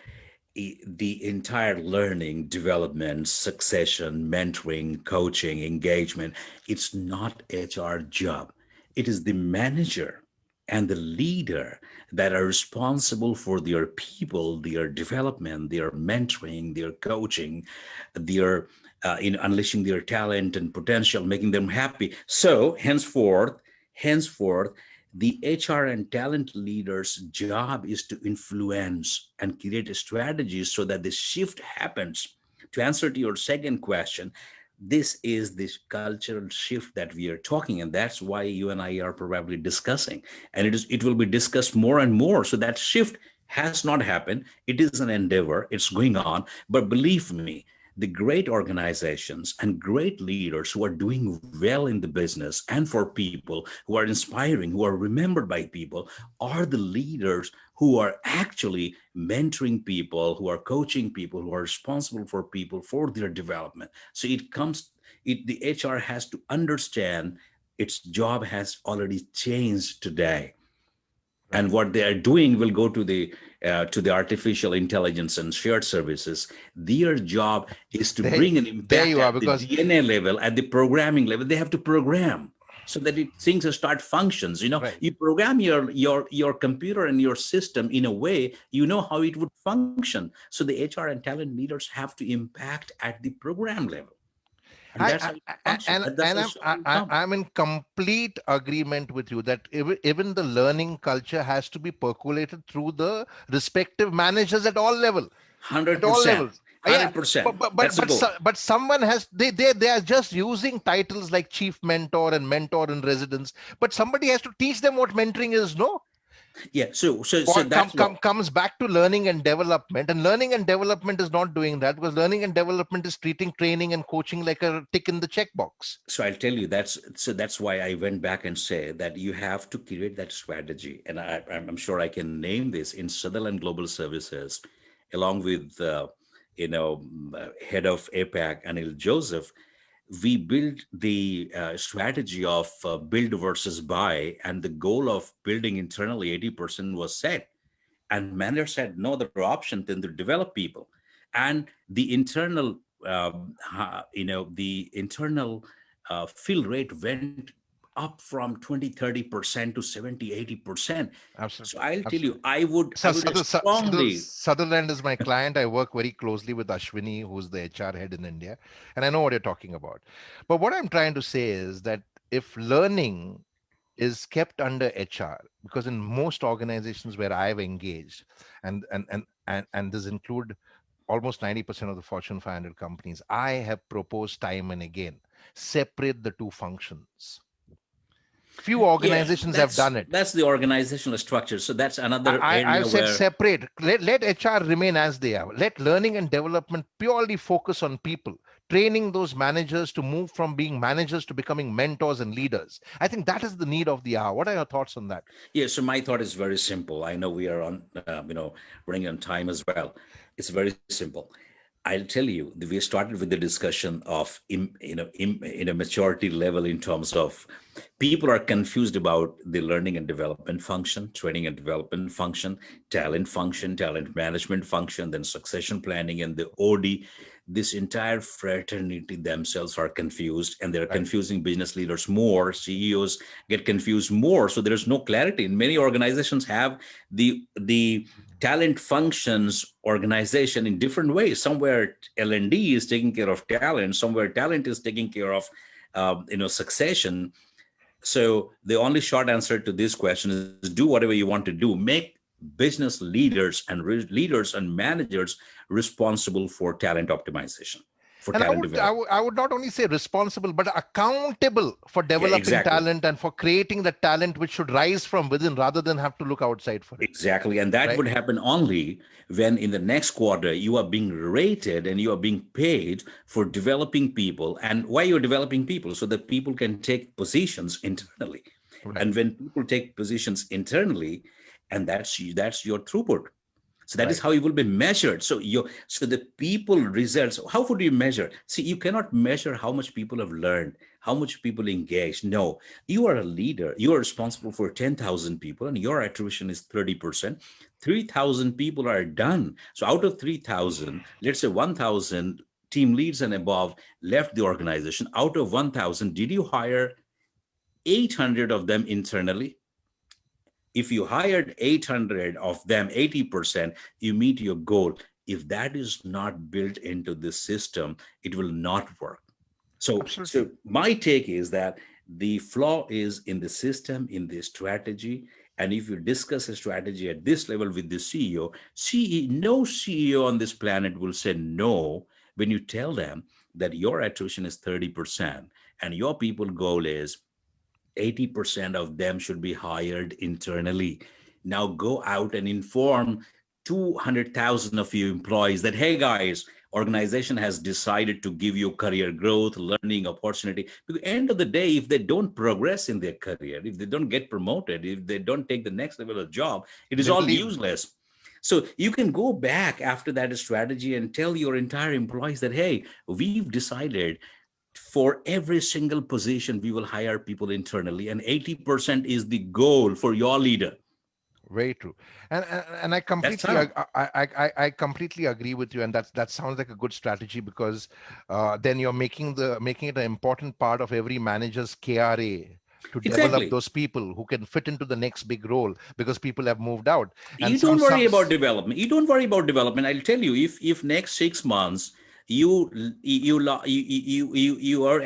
the entire learning, development, succession, mentoring, coaching, engagement, it's not HR job. It is the manager and the leader that are responsible for their people, their development, their mentoring, their coaching, their in unleashing their talent and potential, making them happy. So henceforth, the HR and talent leaders' job is to influence and create strategies so that the shift happens. To answer to your second question, this is this cultural shift that we are talking, and that's why you and I are probably discussing, and it will be discussed more and more. So that shift has not happened. It is an endeavor. It's going on, but believe me, the great organizations and great leaders who are doing well in the business and for people, who are inspiring, who are remembered by people, are the leaders who are actually mentoring people, who are coaching people, who are responsible for people for their development. So the HR has to understand its job has already changed today, and Right. what they are doing will go to the artificial intelligence and shared services. Their job is to There, bring an there impact you are. at the Because DNA level, at the programming level. They have to program. so that things start functions. Right. You program your computer and your system in a way how it would function. So the HR and talent leaders have to impact at the program level, and that's how it functions. That's how And something comes. I'm in complete agreement with you that even the learning culture has to be percolated through the respective managers at all 100%. levels. Yeah, 100%. That's the goal. but someone has they are just using titles like chief mentor and mentor in residence, but somebody has to teach them what mentoring is. No, Yeah. So that's what. comes back to learning and development, and learning and development is not doing that, because learning and development is treating training and coaching like a tick in the checkbox. So I'll tell you, that's why I went back and say that you have to create that strategy. And I'm sure I can name this in Sutherland Global Services, along with head of APAC Anil Joseph. We built the strategy of build versus buy, and the goal of building internally 80% was set. And manager said no other option than to develop people. And the internal the internal fill rate went up from 20-30% to 70-80%. So Absolutely, I'll tell you, absolutely. I would strongly. Sutherland is my client. I work very closely with Ashwini, who's the HR head in India, and I know what you're talking about. But what I'm trying to say is that if learning is kept under HR, because in most organizations where I've engaged, and this include almost 90% of the Fortune 500 companies, I have proposed time and again, separate the two functions. Few Yeah, organizations have that's done it. that's the organizational structure. So that's another I've area said where. separate. Let HR remain as they are. Let learning and development purely focus on people, training those managers to move from being managers to becoming mentors and leaders. I think that is the need of the hour. What are your thoughts on that? Yeah, so my thought is very simple. I know we are on, running on time as well. It's very simple. I'll tell you, we started with the discussion of, maturity level in terms of people are confused about the learning and development function, training and development function, talent management function, then succession planning and the OD. This entire fraternity themselves are confused, and they're Right. confusing business leaders more. CEOs get confused more, so there's no clarity. And many organizations have the talent functions organization in different ways. Somewhere L&D is taking care of talent, somewhere talent is taking care of succession. So the only short answer to this question is do whatever you want to do. Make business leaders and managers responsible for talent optimization, for And talent development. I would not only say responsible, but accountable for Yeah, developing exactly. talent and for creating the talent which should rise from within rather than have to look outside for it. Exactly. And that Right. would happen only when in the next quarter you are being rated and you are being paid for developing people. And why you're developing people? So that people can take positions internally. Right. And when people take positions internally, and that's your throughput. So that is Right. how you will be measured. So the people results, how would you measure? See, you cannot measure how much people have learned, how much people engaged. No, you are a leader. You are responsible for 10,000 people and your attrition is 30%. 3,000 people are done. So out of 3,000, let's say 1,000 team leads and above left the organization. Out of 1,000, did you hire 800 of them internally? If you hired 800 of them, 80%, you meet your goal. If that is not built into the system, it will not work. So Absolutely. my take is that the flaw is in the system, in the strategy. And if you discuss a strategy at this level with the no CEO on this planet will say no when you tell them that your attrition is 30% and your people goal is 80% of them should be hired internally. Now go out and inform 200,000 of your employees that, hey guys, organization has decided to give you career growth, learning opportunity. Because end of the day, if they don't progress in their career, if they don't get promoted, if they don't take the next level of job, it is They will all leave. useless. So you can go back after that strategy and tell your entire employees that, hey, we've decided for every single position we will hire people internally, and 80% is the goal for your leader. Very true. And That's sound. I completely agree with you. And that sounds like a good strategy, because then you're making it an important part of every manager's KRA to develop Exactly. those people who can fit into the next big role because people have moved out. And You don't worry about development. You don't worry about development. I'll tell you, if next 6 months your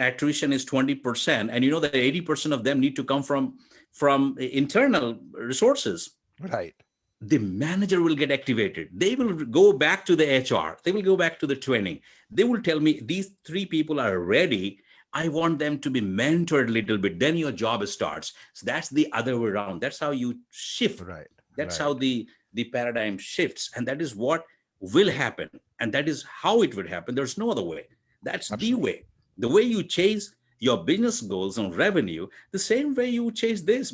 attrition is 20%, and you know that 80% of them need to come from internal resources, right, the manager will get activated. They will go back to the HR. They will go back to the training. They will tell me these three people are ready. I want them to be mentored a little bit. Then your job starts. So that's the other way around. That's how you shift. right, That's how right. the paradigm shifts. And that is what will happen. And that is how it would happen. There's no other way. That's the Absolutely. way. The way you chase your business goals on revenue, the same way you chase this,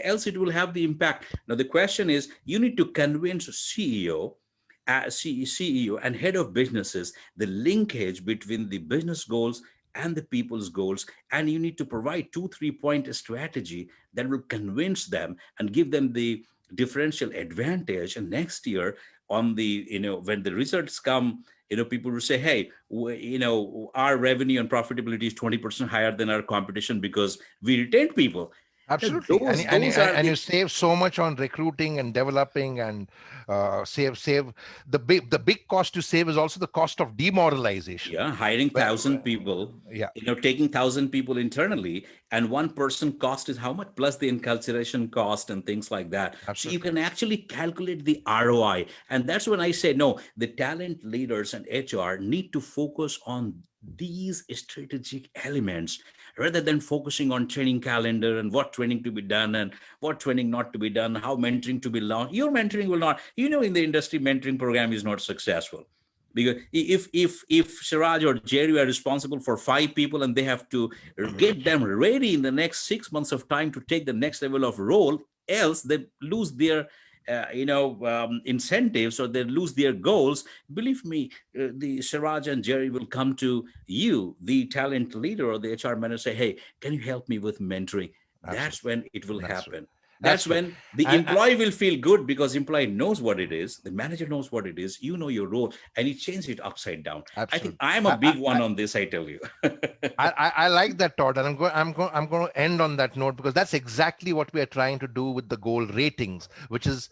else it will have the impact. Now, the question is, you need to convince CEO, CEO and head of businesses the linkage between the business goals and the people's goals, and you need to provide 2 3 point strategy that will convince them and give them the differential advantage. And next year, on the when the results come, people will say, hey, our revenue and profitability is 20% higher than our competition because we retained people. Absolutely, Those are and you the, save so much on recruiting and developing, and save the big cost you save is also the cost of demoralization. yeah, hiring Where- 1,000 people, yeah, taking 1,000 people internally, and one person cost is how much, plus the enculturation cost and things like that. So you absolutely, can actually calculate the ROI. And that's when I say, no, the talent leaders and HR need to focus on these strategic elements rather than focusing on training calendar and what training to be done and what training not to be done, how mentoring to be launched. Your mentoring will not, in the industry, mentoring program is not successful. Because if Siraj or Jerry are responsible for 5 people and they have to get them ready in the next 6 months of time to take the next level of role, else they lose their incentives, or they lose their goals. Believe me, the Siraj and Jerry will come to you, the talent leader or the HR manager, say, hey, can you help me with mentoring? That's absolutely. when it will That's true. happen. That's That's true. when the And employee will feel good, because employee knows what it is, the manager knows what it is, you know your role, and you change it upside down. I think absolutely. I'm a big one on this, I tell you. I like that thought, and I'm going to end on that note because that's exactly what we are trying to do with the goal ratings, which is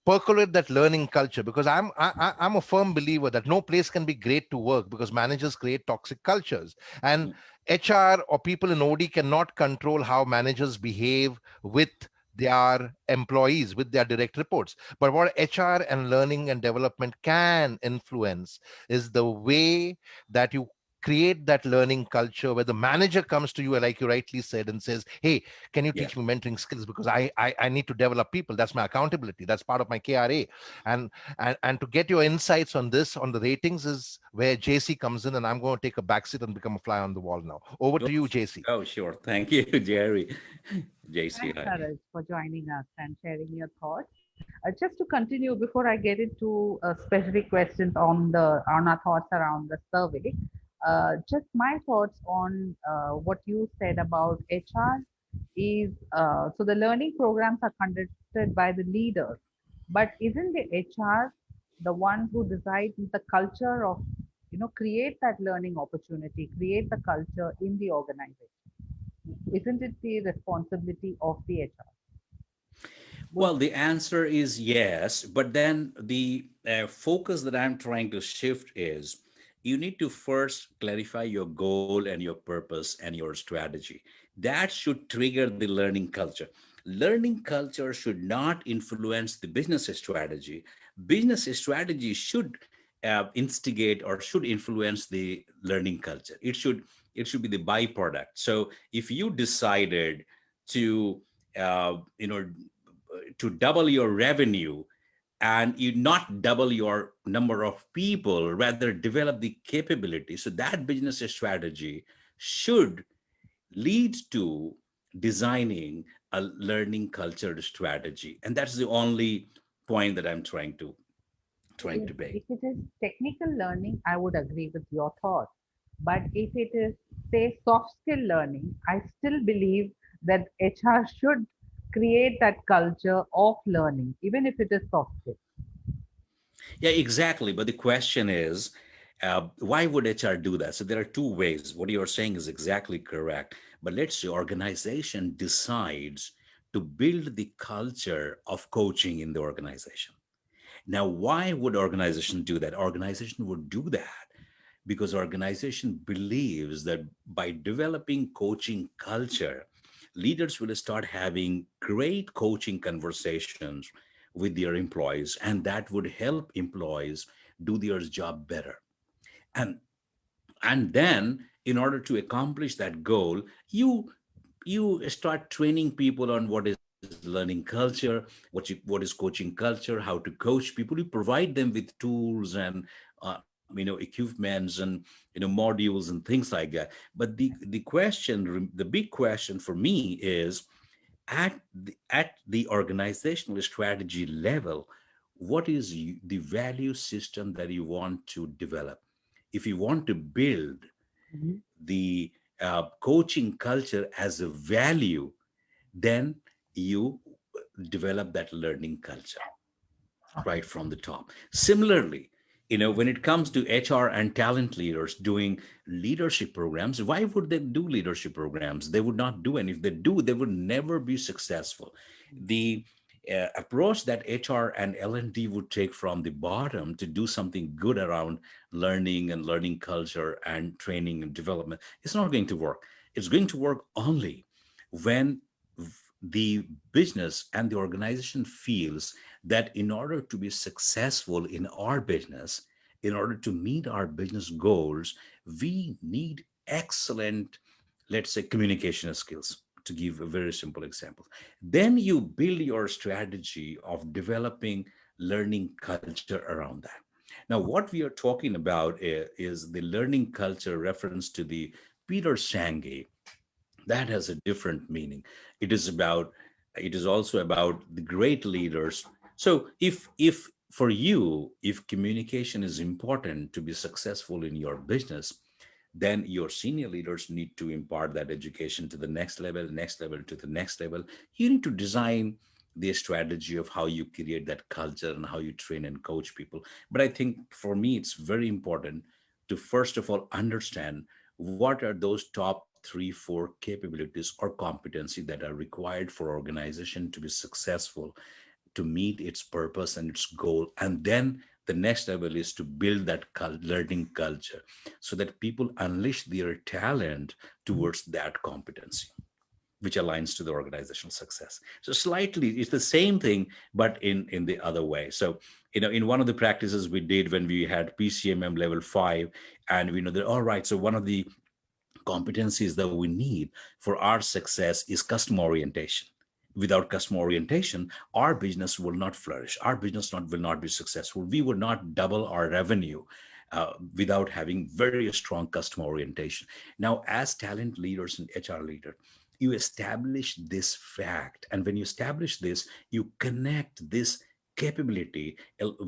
percolate that learning culture. Because I'm a firm believer that no place can be great to work because managers create toxic cultures, and HR or people in OD cannot control how managers behave with their employees, with their direct reports. But what HR and learning and development can influence is the way that you create that learning culture where the manager comes to you, like you rightly said, and says, hey, can you Yeah. teach me mentoring skills, because I need to develop people. That's my accountability, that's part of my KRA. And to get your insights on this, on the ratings, is where JC comes in, and I'm going to take a backseat and become a fly on the wall now. Over Oh, to you, JC. oh, sure. Thank you, Jerry. JC, Thanks, hi. Saraj, for joining us and sharing your thoughts. Just to continue, before I get into specific questions on our thoughts around the survey, just my thoughts on what you said about HR is so the learning programs are conducted by the leaders, but isn't the HR the one who decides the culture of create that learning opportunity, create the culture in the organization? Isn't it the responsibility of the HR? Would Well, the answer is yes, but then the focus that I'm trying to shift is, you need to first clarify your goal and your purpose and your strategy. That should trigger the learning culture. Learning culture should not influence the business strategy. Business strategy should instigate or should influence the learning culture. It should be the byproduct. So if you decided to uh, you know to double your revenue, and you not double your number of people, rather develop the capability, so that business strategy should lead to designing a learning culture strategy. And that's the only point that I'm trying to make. if it is technical learning, I would agree with your thought. But if it is, say, soft skill learning, I still believe that HR should create that culture of learning, even if it is soft skill. Yeah, exactly. But the question is, why would HR do that? So there are two ways. What you're saying is exactly correct. but let's say organization decides to build the culture of coaching in the organization. Now, why would organization do that? Organization would do that because organization believes that by developing coaching culture, leaders will start having great coaching conversations with their employees, and that would help employees do their job better. And then in order to accomplish that goal, you start training people on what is learning culture, what is coaching culture, how to coach people. You provide them with tools and equipments and modules and things like that. But the big question for me is, at the organizational strategy level, what is the value system that you want to develop? If you want to build Mhm. the coaching culture as a value, then you develop that learning culture Okay. right from the top. Similarly, when it comes to HR and talent leaders doing leadership programs, why would they do leadership programs? They would not do, and if they do, they would never be successful. The approach that HR and L&D would take from the bottom to do something good around learning and learning culture and training and development, it's not going to work. It's going to work only when the business and the organization feels that in order to be successful in our business, in order to meet our business goals, we need excellent, let's say, communication skills. To give a very simple example, then you build your strategy of developing learning culture around that. Now, what we are talking about is the learning culture reference to the Peter Senge. That has a different meaning. It is also about the great leaders. So if for you, if communication is important to be successful in your business, then your senior leaders need to impart that education to the next level to the next level. You need to design the strategy of how you create that culture and how you train and coach people. But I think for me, it's very important to first of all understand what are those top three, four capabilities or competency that are required for organization to be successful, to meet its purpose and its goal. And then the next level is to build that learning culture so that people unleash their talent Mhm. towards that competency, which aligns to the organizational success. So slightly it's the same thing, but in the other way. So in one of the practices we did when we had PCMM level 5, and we know that, all right, so one of the competencies that we need for our success is customer orientation. Without customer orientation, our business will not flourish. Our business will not be successful. We will not double our revenue without having very strong customer orientation. Now, as talent leaders and HR leaders, you establish this fact. And when you establish this, you connect this capability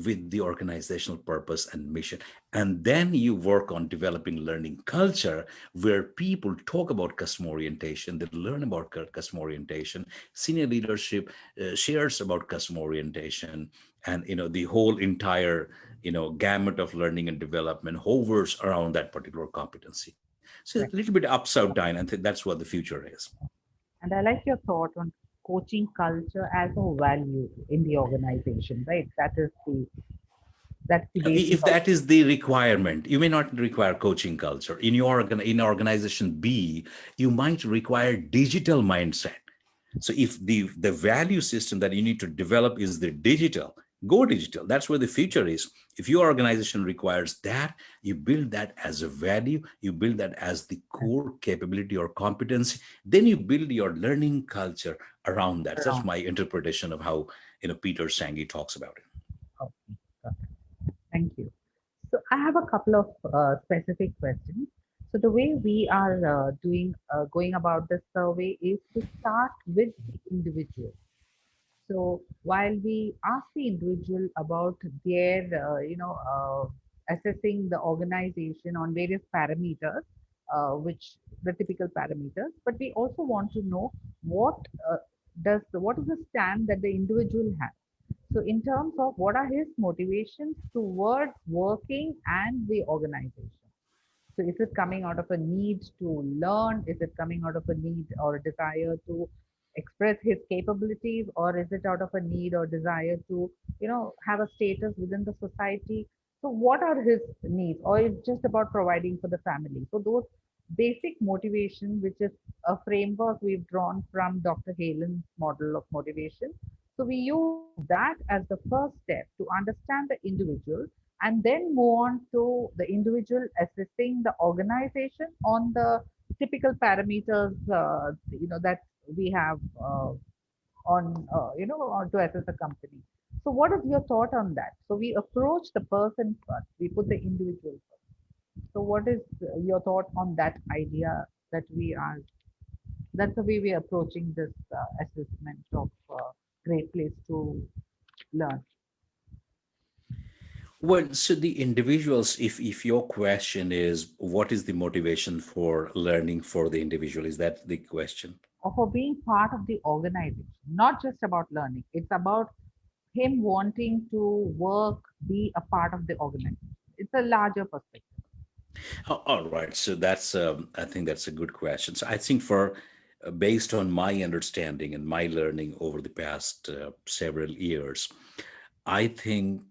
with the organizational purpose and mission. And then you work on developing learning culture where people talk about customer orientation, they learn about customer orientation, senior leadership shares about customer orientation, and the whole entire gamut of learning and development hovers around that particular competency. So a Right. little bit upside down, and that's what the future is. And I like your thought on coaching culture as a value in the organization, right? That's the basis If of. that is the requirement, you may not require coaching culture in your in organization B. You might require digital mindset. So if the value system that you need to develop is the digital, go digital. That's where the future is. If your organization requires that, you build that as a value, you build that as the core capability or competency, then you build your learning culture around that. That's Around. my interpretation of how Peter Senge talks about it. Okay, got it. Thank you. So I have a couple of specific questions. So the way we are going about this survey is to start with the individual. So while we ask the individual about their, assessing the organization on various parameters, which the typical parameters, but we also want to know what what is the stand that the individual has. So in terms of what are his motivations towards working and the organization. So is it coming out of a need to learn? Is it coming out of a need or a desire to express his capabilities, or is it out of a need or desire to, have a status within the society? So what are his needs, or it's just about providing for the family? So those basic motivation, which is a framework we've drawn from Dr. Halen's model of motivation. So we use that as the first step to understand the individual, and then move on to the individual assessing the organization on the typical parameters, that we have on to assess a company. So what is your thought on that? So we approach the person first, we put the individual first. So what is your thought on that idea, that we are, that's the way we are approaching this assessment of great place to learn? Well, so the individuals, if your question is what is the motivation for learning for the individual, is that the question? Or for being part of the organization, not just about learning. It's about him wanting to work, be a part of the organization. It's a larger perspective. All right, so that's I think that's a good question. So I think for based on my understanding and my learning over the past several years, I think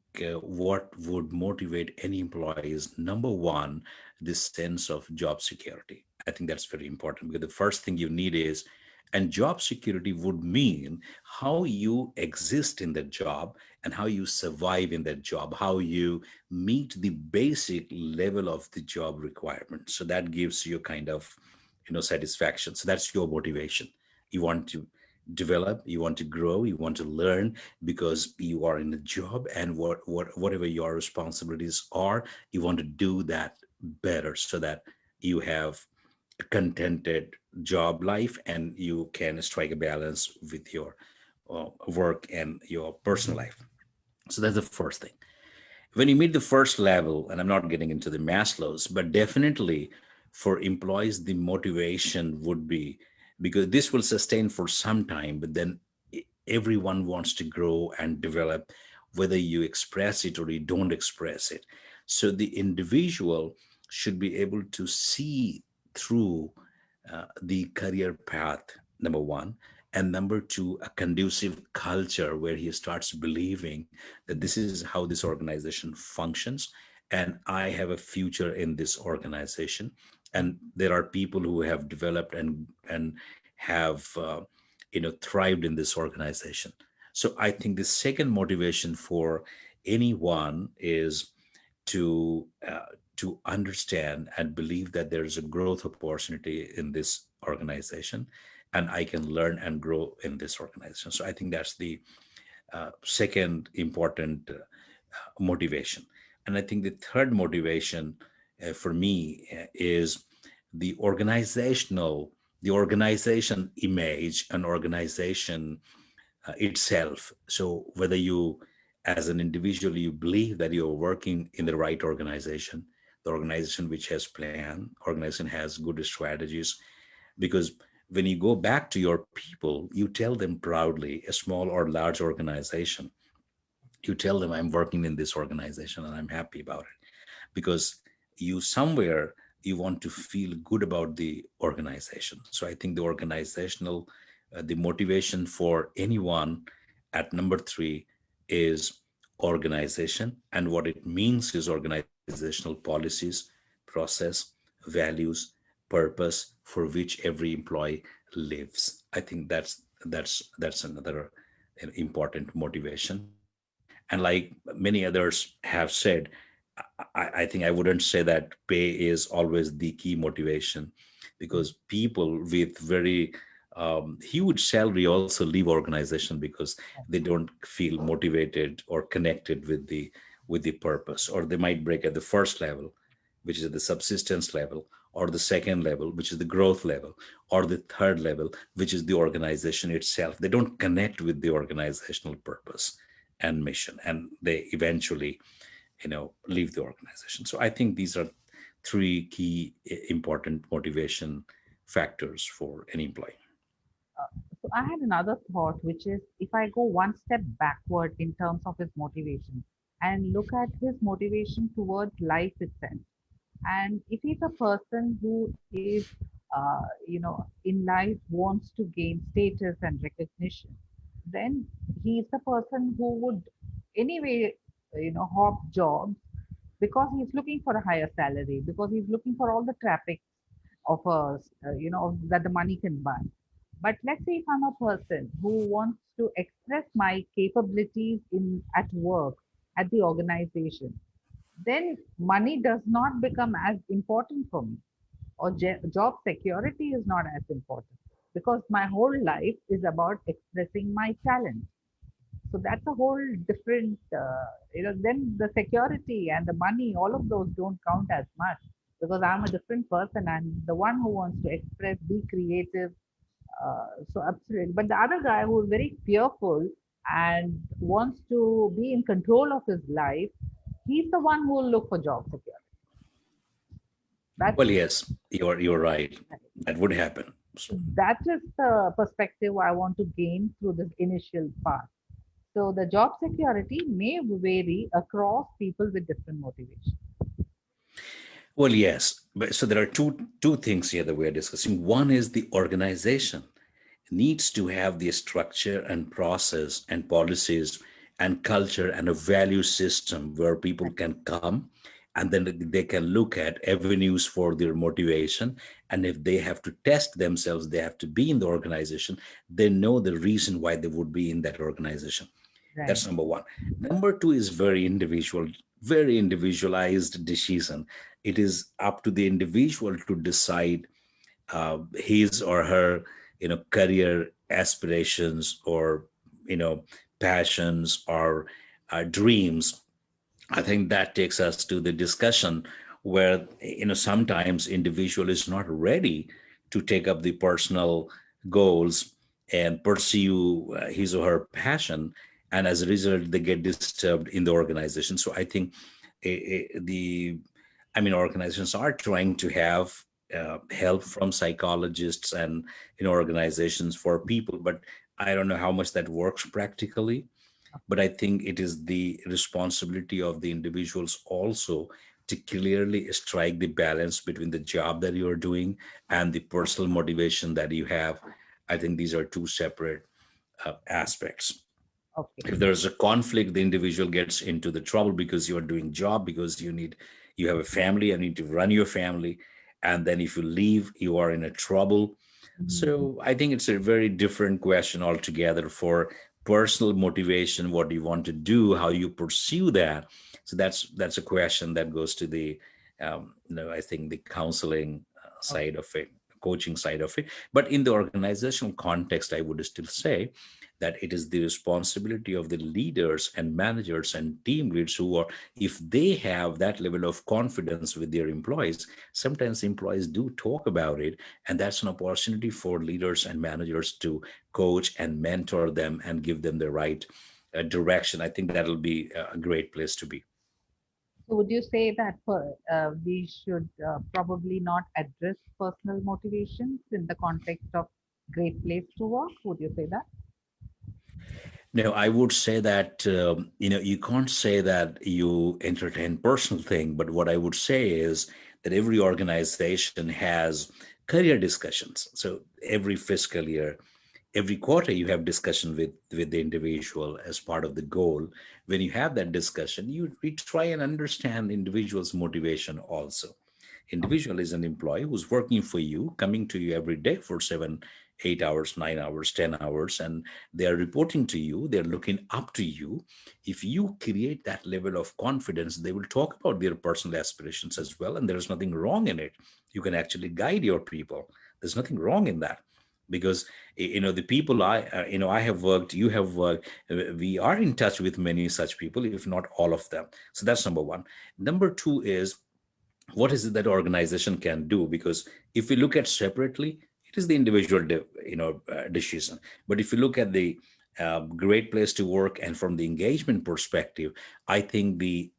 what would motivate any employee is number one, this sense of job security. I think that's very important because the first thing you need is, and job security would mean how you exist in that job and how you survive in that job, how you meet the basic level of the job requirement. So that gives you kind of, satisfaction. So that's your motivation. You want to develop, you want to grow, you want to learn because you are in a job, and whatever your responsibilities are, you want to do that better so that you have a contented job life and you can strike a balance with your work and your personal life. So that's the first thing. When you meet the first level, and I'm not getting into the Maslow's, but definitely for employees, the motivation would be because this will sustain for some time, but then everyone wants to grow and develop, whether you express it or you don't express it. So the individual should be able to see through the career path, number one, and number two, a conducive culture where he starts believing that this is how this organization functions, and I have a future in this organization, and there are people who have developed and have thrived in this organization. So I think the second motivation for anyone is to understand and believe that there is a growth opportunity in this organization, and I can learn and grow in this organization. So I think that's the second important motivation. And I think the third motivation for me is the the organization image and organization itself. So whether you, as an individual, you believe that you're working in the right organization, the organization which has plan, organization has good strategies, because when you go back to your people, you tell them proudly, a small or large organization, you tell them I'm working in this organization and I'm happy about it, because you somewhere you want to feel good about the organization. So I think the organizational the motivation for anyone at number three is organization, and what it means is organizational policies, process, values, purpose for which every employee lives. I think that's another important motivation. And like many others have said, I think I wouldn't say that pay is always the key motivation, because people with very huge salary also leave organization because they don't feel motivated or connected with the purpose, or they might break at the first level, which is the subsistence level, or the second level, which is the growth level, or the third level, which is the organization itself. They don't connect with the organizational purpose and mission, and they eventually leave the organization. So I think these are three key important motivation factors for an employee. So I had another thought, which is, if I go one step backward in terms of his motivation and look at his motivation towards life itself. And if he's a person who is, in life wants to gain status and recognition, then he's the person who would anyway, hop jobs because he's looking for a higher salary, because he's looking for all the traffic of that the money can buy. But let's say if I'm a person who wants to express my capabilities in at work, at the organization, then money does not become as important for me, or job security is not as important, because my whole life is about expressing my talent. So that's a whole different, then the security and the money, all of those don't count as much, because I'm a different person. I'm the one who wants to express, be creative. So absolutely. But the other guy who is very fearful and wants to be in control of his life, he's the one who will look for job security. That's Well, yes, you're right. That would happen. that is the perspective I want to gain through this initial part. So the job security may vary across people with different motivation. Well, yes. But so there are two things here that we are discussing. One is the organization needs to have the structure and process and policies and culture and a value system where people Right. can come and then they can look at avenues for their motivation. And if they have to test themselves, they have to be in the organization, they know the reason why they would be in that organization. Right. That's number one. Number two is very individual, very individualized decision. It is up to the individual to decide his or her, career aspirations or, you know, passions or dreams. I think that takes us to the discussion where, sometimes individual is not ready to take up the personal goals and pursue his or her passion, and as a result, they get disturbed in the organization. So I think the organizations are trying to have help from psychologists and organizations for people, but I don't know how much that works practically. But I think it is the responsibility of the individuals also to clearly strike the balance between the job that you're doing and the personal motivation that you have. I think these are two separate aspects. Okay. If there's a conflict, the individual gets into the trouble because you're doing job, because you have a family and need to run your family, and then if you leave, you are in a trouble. Mhm. So I think it's a very different question altogether for personal motivation, what you want to do, how you pursue that. So that's a question that goes to the I think the counseling Okay. side of it, coaching side of it. But in the organizational context, I would still say that it is the responsibility of the leaders and managers and team leads who are, if they have that level of confidence with their employees, sometimes employees do talk about it, and that's an opportunity for leaders and managers to coach and mentor them and give them the right direction. I think that'll be a great place to be. So would you say that we should probably not address personal motivations in the context of great place to work? Would you say that? No, I would say that you can't say that you entertain personal thing, but what I would say is that every organization has career discussions. So every fiscal year, every quarter, you have discussion with the individual as part of the goal. When you have that discussion, you try and understand the individual's motivation also. Individual is an employee who's working for you, coming to you every day for 7 8 hours, 9 hours, 10 hours, and they are reporting to you, they're looking up to you. If you create that level of confidence, they will talk about their personal aspirations as well, and there's nothing wrong in it. You can actually guide your people. There's nothing wrong in that, because the people I have worked, you have worked, we are in touch with many such people, if not all of them. So that's number one. Number two is, what is it that organization can do? Because if we look at separately, it is the individual decision. But if you look at the great place to work and from the engagement perspective, I think the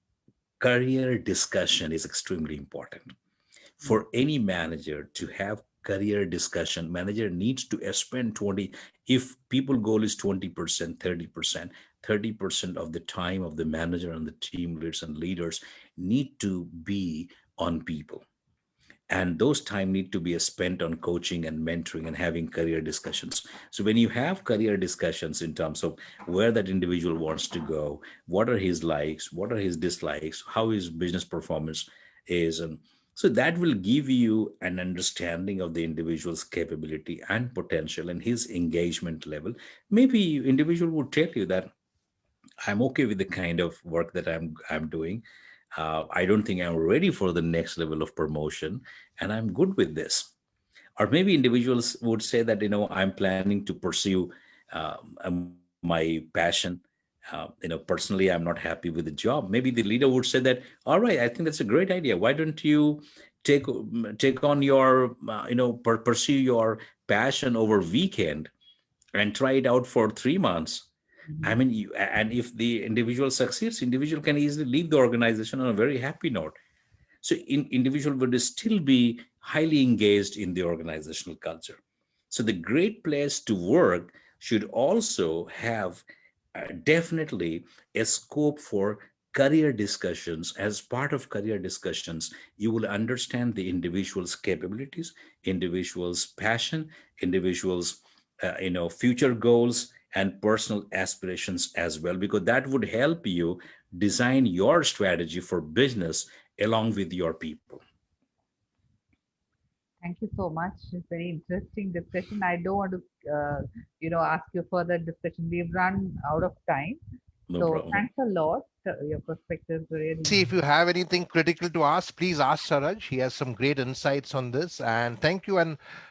career discussion is extremely important. Mm. For any manager to have career discussion, manager needs to spend 20, if people goal is 20%, 30%, 30% of the time of the manager and the team leaders and leaders need to be on people, and those time need to be spent on coaching and mentoring and having career discussions. So when you have career discussions in terms of where that individual wants to go, what are his likes, what are his dislikes, how his business performance is, and so that will give you an understanding of the individual's capability and potential and his engagement level. Maybe individual would tell you that I'm okay with the kind of work that I'm doing. I don't think I'm ready for the next level of promotion, and I'm good with this. Or maybe individuals would say that, I'm planning to pursue my passion. Personally, I'm not happy with the job. Maybe the leader would say that, all right, I think that's a great idea. Why don't you take on your pursue your passion over weekend and try it out for 3 months. I Mhm. mean, and if the individual succeeds, individual can easily leave the organization on a very happy note. So individual would still be highly engaged in the organizational culture. So the great place to work should also have definitely a scope for career discussions. As part of career discussions, you will understand the individual's capabilities, individual's passion, individual's future goals and personal aspirations as well, because that would help you design your strategy for business along with your people. Thank you so much. It's very interesting discussion. I don't want to, ask you further discussion. We've run out of time. No So problem. thanks a lot. Your perspectives were really See, if you have anything critical to ask, please ask Saraj. He has some great insights on this. And thank you.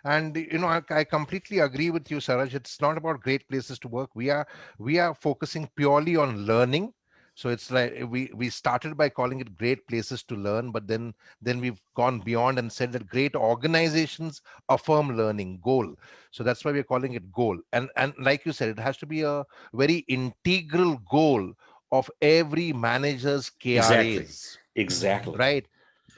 I completely agree with you, Saraj. It's not about great places to work. We are focusing purely on learning. So it's like we started by calling it great places to learn, but then we've gone beyond and said that great organizations affirm learning goal. So that's why we're calling it goal. And like you said, it has to be a very integral goal of every manager's Exactly. KRAs, Exactly. right?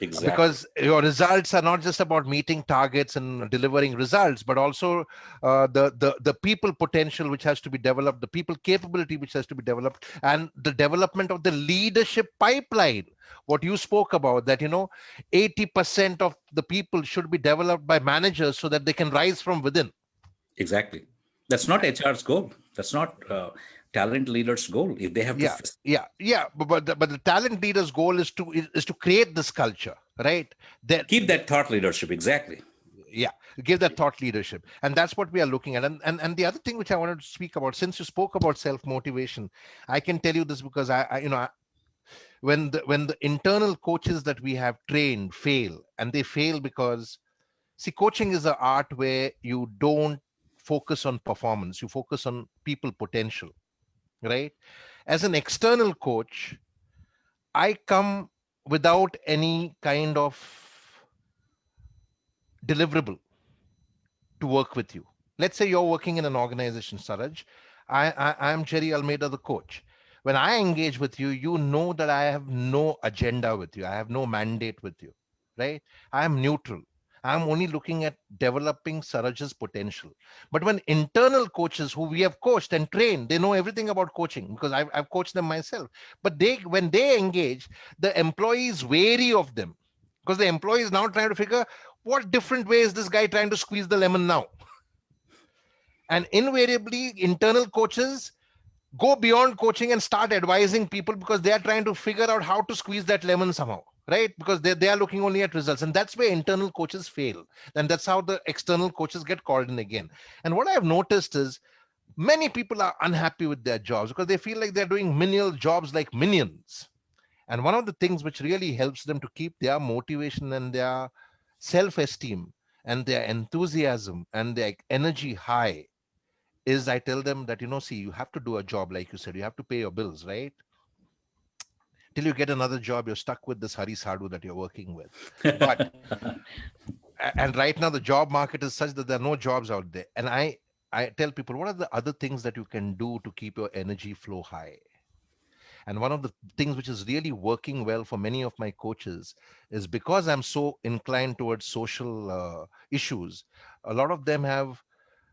Exactly. Because your results are not just about meeting targets and delivering results, but also the people potential which has to be developed, the people capability which has to be developed, and the development of the leadership pipeline. What you spoke about, that 80% of the people should be developed by managers so that they can rise from within. Exactly. That's not HR's goal. That's not talent leaders' goal. If they have to Yeah, yeah, but the talent leader's goal is to create this culture, right? that keep that thought leadership. Exactly. Yeah, give that thought leadership, and that's what we are looking at. And the other thing which I wanted to speak about, since you spoke about self motivation, I can tell you this because when the internal coaches that we have trained fail, and they fail because, see, coaching is an art where you don't focus on performance, you focus on people potential, right? As an external coach, I come without any kind of deliverable to work with you. Let's say you're working in an organization, Saraj. I'm Jerry Almeida, the coach. When I engage with you, you know that I have no agenda with you. I have no mandate with you, right? I am neutral. I'm only looking at developing Saraj's potential. But when internal coaches who we have coached and trained, they know everything about coaching because I've coached them myself. But when they engage, the employees wary of them because the employee is now trying to figure what different way is this guy trying to squeeze the lemon now. And invariably, internal coaches go beyond coaching and start advising people because they are trying to figure out how to squeeze that lemon somehow, right? Because they are looking only at results. And that's where internal coaches fail. And that's how the external coaches get called in again. And what I've noticed is many people are unhappy with their jobs because they feel like they're doing menial jobs like minions. And one of the things which really helps them to keep their motivation and their self esteem and their enthusiasm and their energy high is I tell them that, see, you have to do a job, like you said, you have to pay your bills, right? Till you get another job, you're stuck with this Hari Sadhu that you're working with. But, and right now, the job market is such that there are no jobs out there. And I tell people, what are the other things that you can do to keep your energy flow high? And one of the things which is really working well for many of my coaches is because I'm so inclined towards social issues. A lot of them have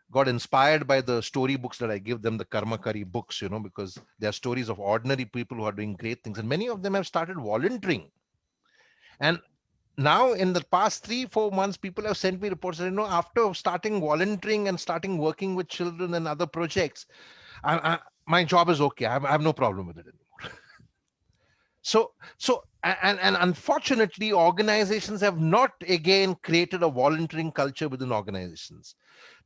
got inspired by the story books that I give them, the Karmakari books, because they are stories of ordinary people who are doing great things. And many of them have started volunteering. And now in the past 3 4 months, people have sent me reports that, after starting volunteering and starting working with children and other projects, my job is okay. I have no problem with it anymore. And unfortunately, organizations have not again created a volunteering culture within organizations.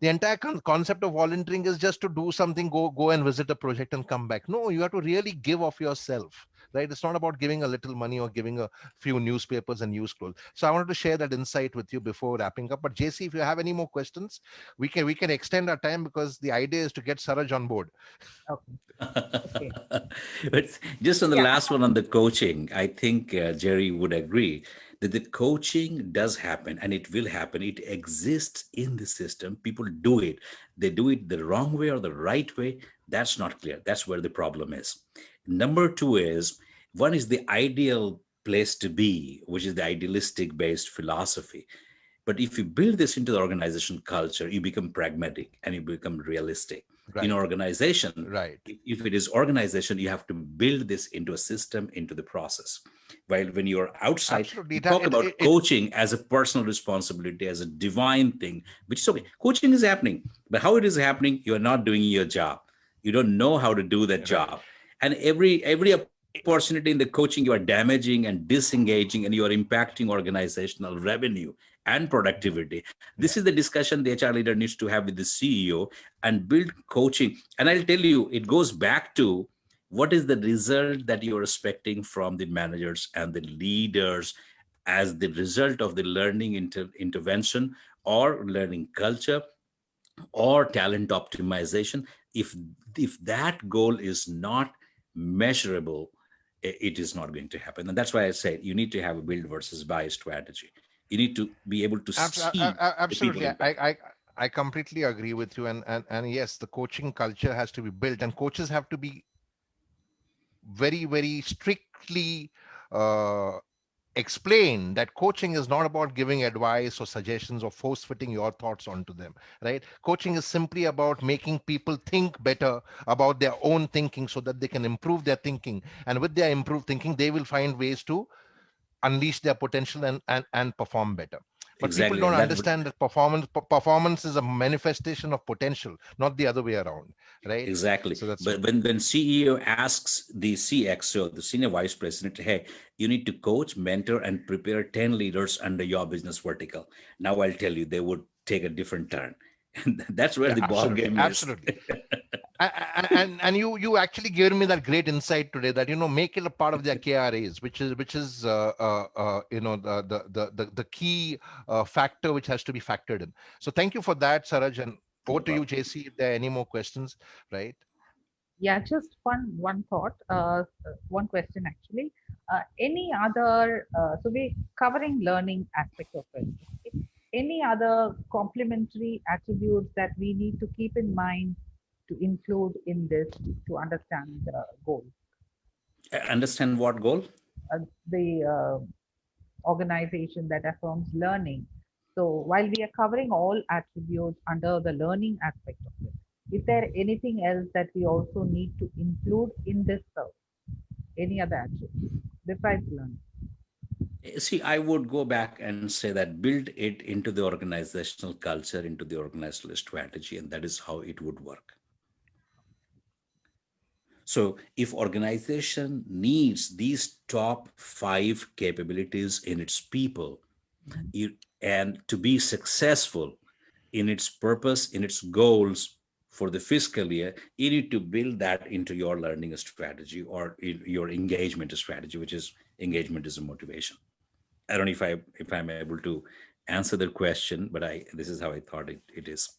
The entire concept of volunteering is just to do something, go and visit a project and come back. No, you have to really give of yourself, right? It's not about giving a little money or giving a few newspapers and news clothes. So I wanted to share that insight with you before wrapping up. But JC, if you have any more questions, we can extend our time, because the idea is to get Saraj on board. Okay. Okay. But just on the Yeah. last one on the coaching, I think Jerry would agree that the coaching does happen and it will happen. It exists in the system. People do it. They do it the wrong way or the right way. That's not clear. That's where the problem is. Number two is, one is the ideal place to be, which is the idealistic based philosophy. But if you build this into the organization culture, you become pragmatic and you become realistic. In Right, organization, right. if it is organization, you have to build this into a system, into the process. While when you're outside, Absolutely. we talk about It coaching as a personal responsibility, as a divine thing, which is okay. Coaching is happening, but how it is happening, you're not doing your job. You don't know how to do that right. job. And every opportunity in the coaching, you are damaging and disengaging, and you are impacting organizational revenue and productivity. This Yeah. is the discussion the HR leader needs to have with the CEO and build coaching. And I'll tell you, it goes back to what is the result that you're expecting from the managers and the leaders as the result of the learning intervention or learning culture or talent optimization. If that goal is not measurable, it is not going to happen. And that's why I say you need to have a build versus buy strategy. You need to be able to see the people Absolutely. impact. I completely agree with you. And yes, the coaching culture has to be built, and coaches have to be very, very strictly uh, explain that coaching is not about giving advice or suggestions or force fitting your thoughts onto them, right? Coaching is simply about making people think better about their own thinking, so that they can improve their thinking. And with their improved thinking, they will find ways to unleash their potential and perform better. But people Exactly. don't And that understand that performance is a manifestation of potential, not the other way around, right? exactly. So that's But what. when CEO asks the CXO, the senior vice president, hey, you need to coach, mentor, and prepare 10 leaders under your business vertical. Now I'll tell you, they would take a different turn. And that's where Yeah, the ball absolutely, game is. absolutely. And you actually gave me that great insight today, that make it a part of their KRAs, which is the key factor which has to be factored in. So thank you for that, Saraj, and over No to you, problem. JC, if there are any more questions, right? Yeah, just one thought, one question actually. Any other, so we're covering learning aspect of it. Okay? Any other complementary attributes that we need to keep in mind to include in this to understand the goal, Understand what goal? the organization that affirms learning. So while we are covering all attributes under the learning aspect of it, is there anything else that we also need to include in this survey? Any other attributes besides learning? See, I would go back and say that build it into the organizational culture, into the organizational strategy, and that is how it would work. So if organization needs these top five capabilities in its people, Mhm. and to be successful in its purpose, in its goals for the fiscal year, you need to build that into your learning strategy or in your engagement strategy, which is engagement is a motivation. I don't know if I'm able to answer the question, but I this is how I thought it is.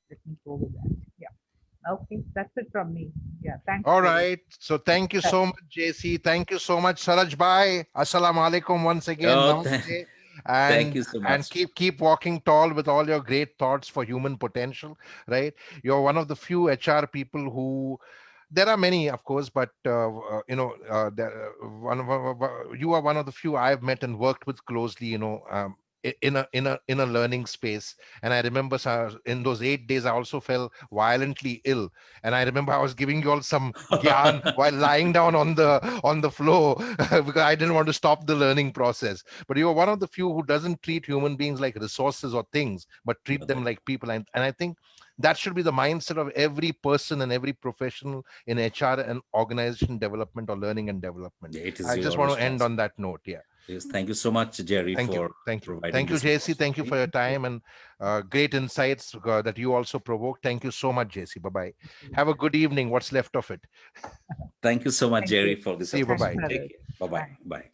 Let me go with that. Yeah. Okay, that's it from me. Yeah, thanks All for right. So thank you that. so much, JC. Thank you so much, Saraj Bhai. Assalamu alaikum once again. Oh, Namaste. thank And you so and much. keep walking tall with all your great thoughts for human potential, right? You're one of the few HR people who, there are many, of course, but you are one of the few I've met and worked with closely, in a learning space. And I remember in those 8 days I also fell violently ill, and I remember I was giving you all some gyan while lying down on the floor because I didn't want to stop the learning process. But you are one of the few who doesn't treat human beings like resources or things, but treat No, them like people. And I think that should be the mindset of every person and every professional in HR and organization development or learning and development. it is I just your want to end on responsibility. that note. Yeah. Yes, thank you so much, Jerry, Thank you. for Thank you. providing Thank you, this JC. Thank you for your opportunity. Thank you. time and great insights that you also provoked. Thank you so much, JC. Bye bye. Thank you. Have a good evening. What's left of it. Thank you so much, Thank Jerry, you. for this See you. Bye Thanks, bye. opportunity. Saroj. Take care. Bye bye. Bye. Bye.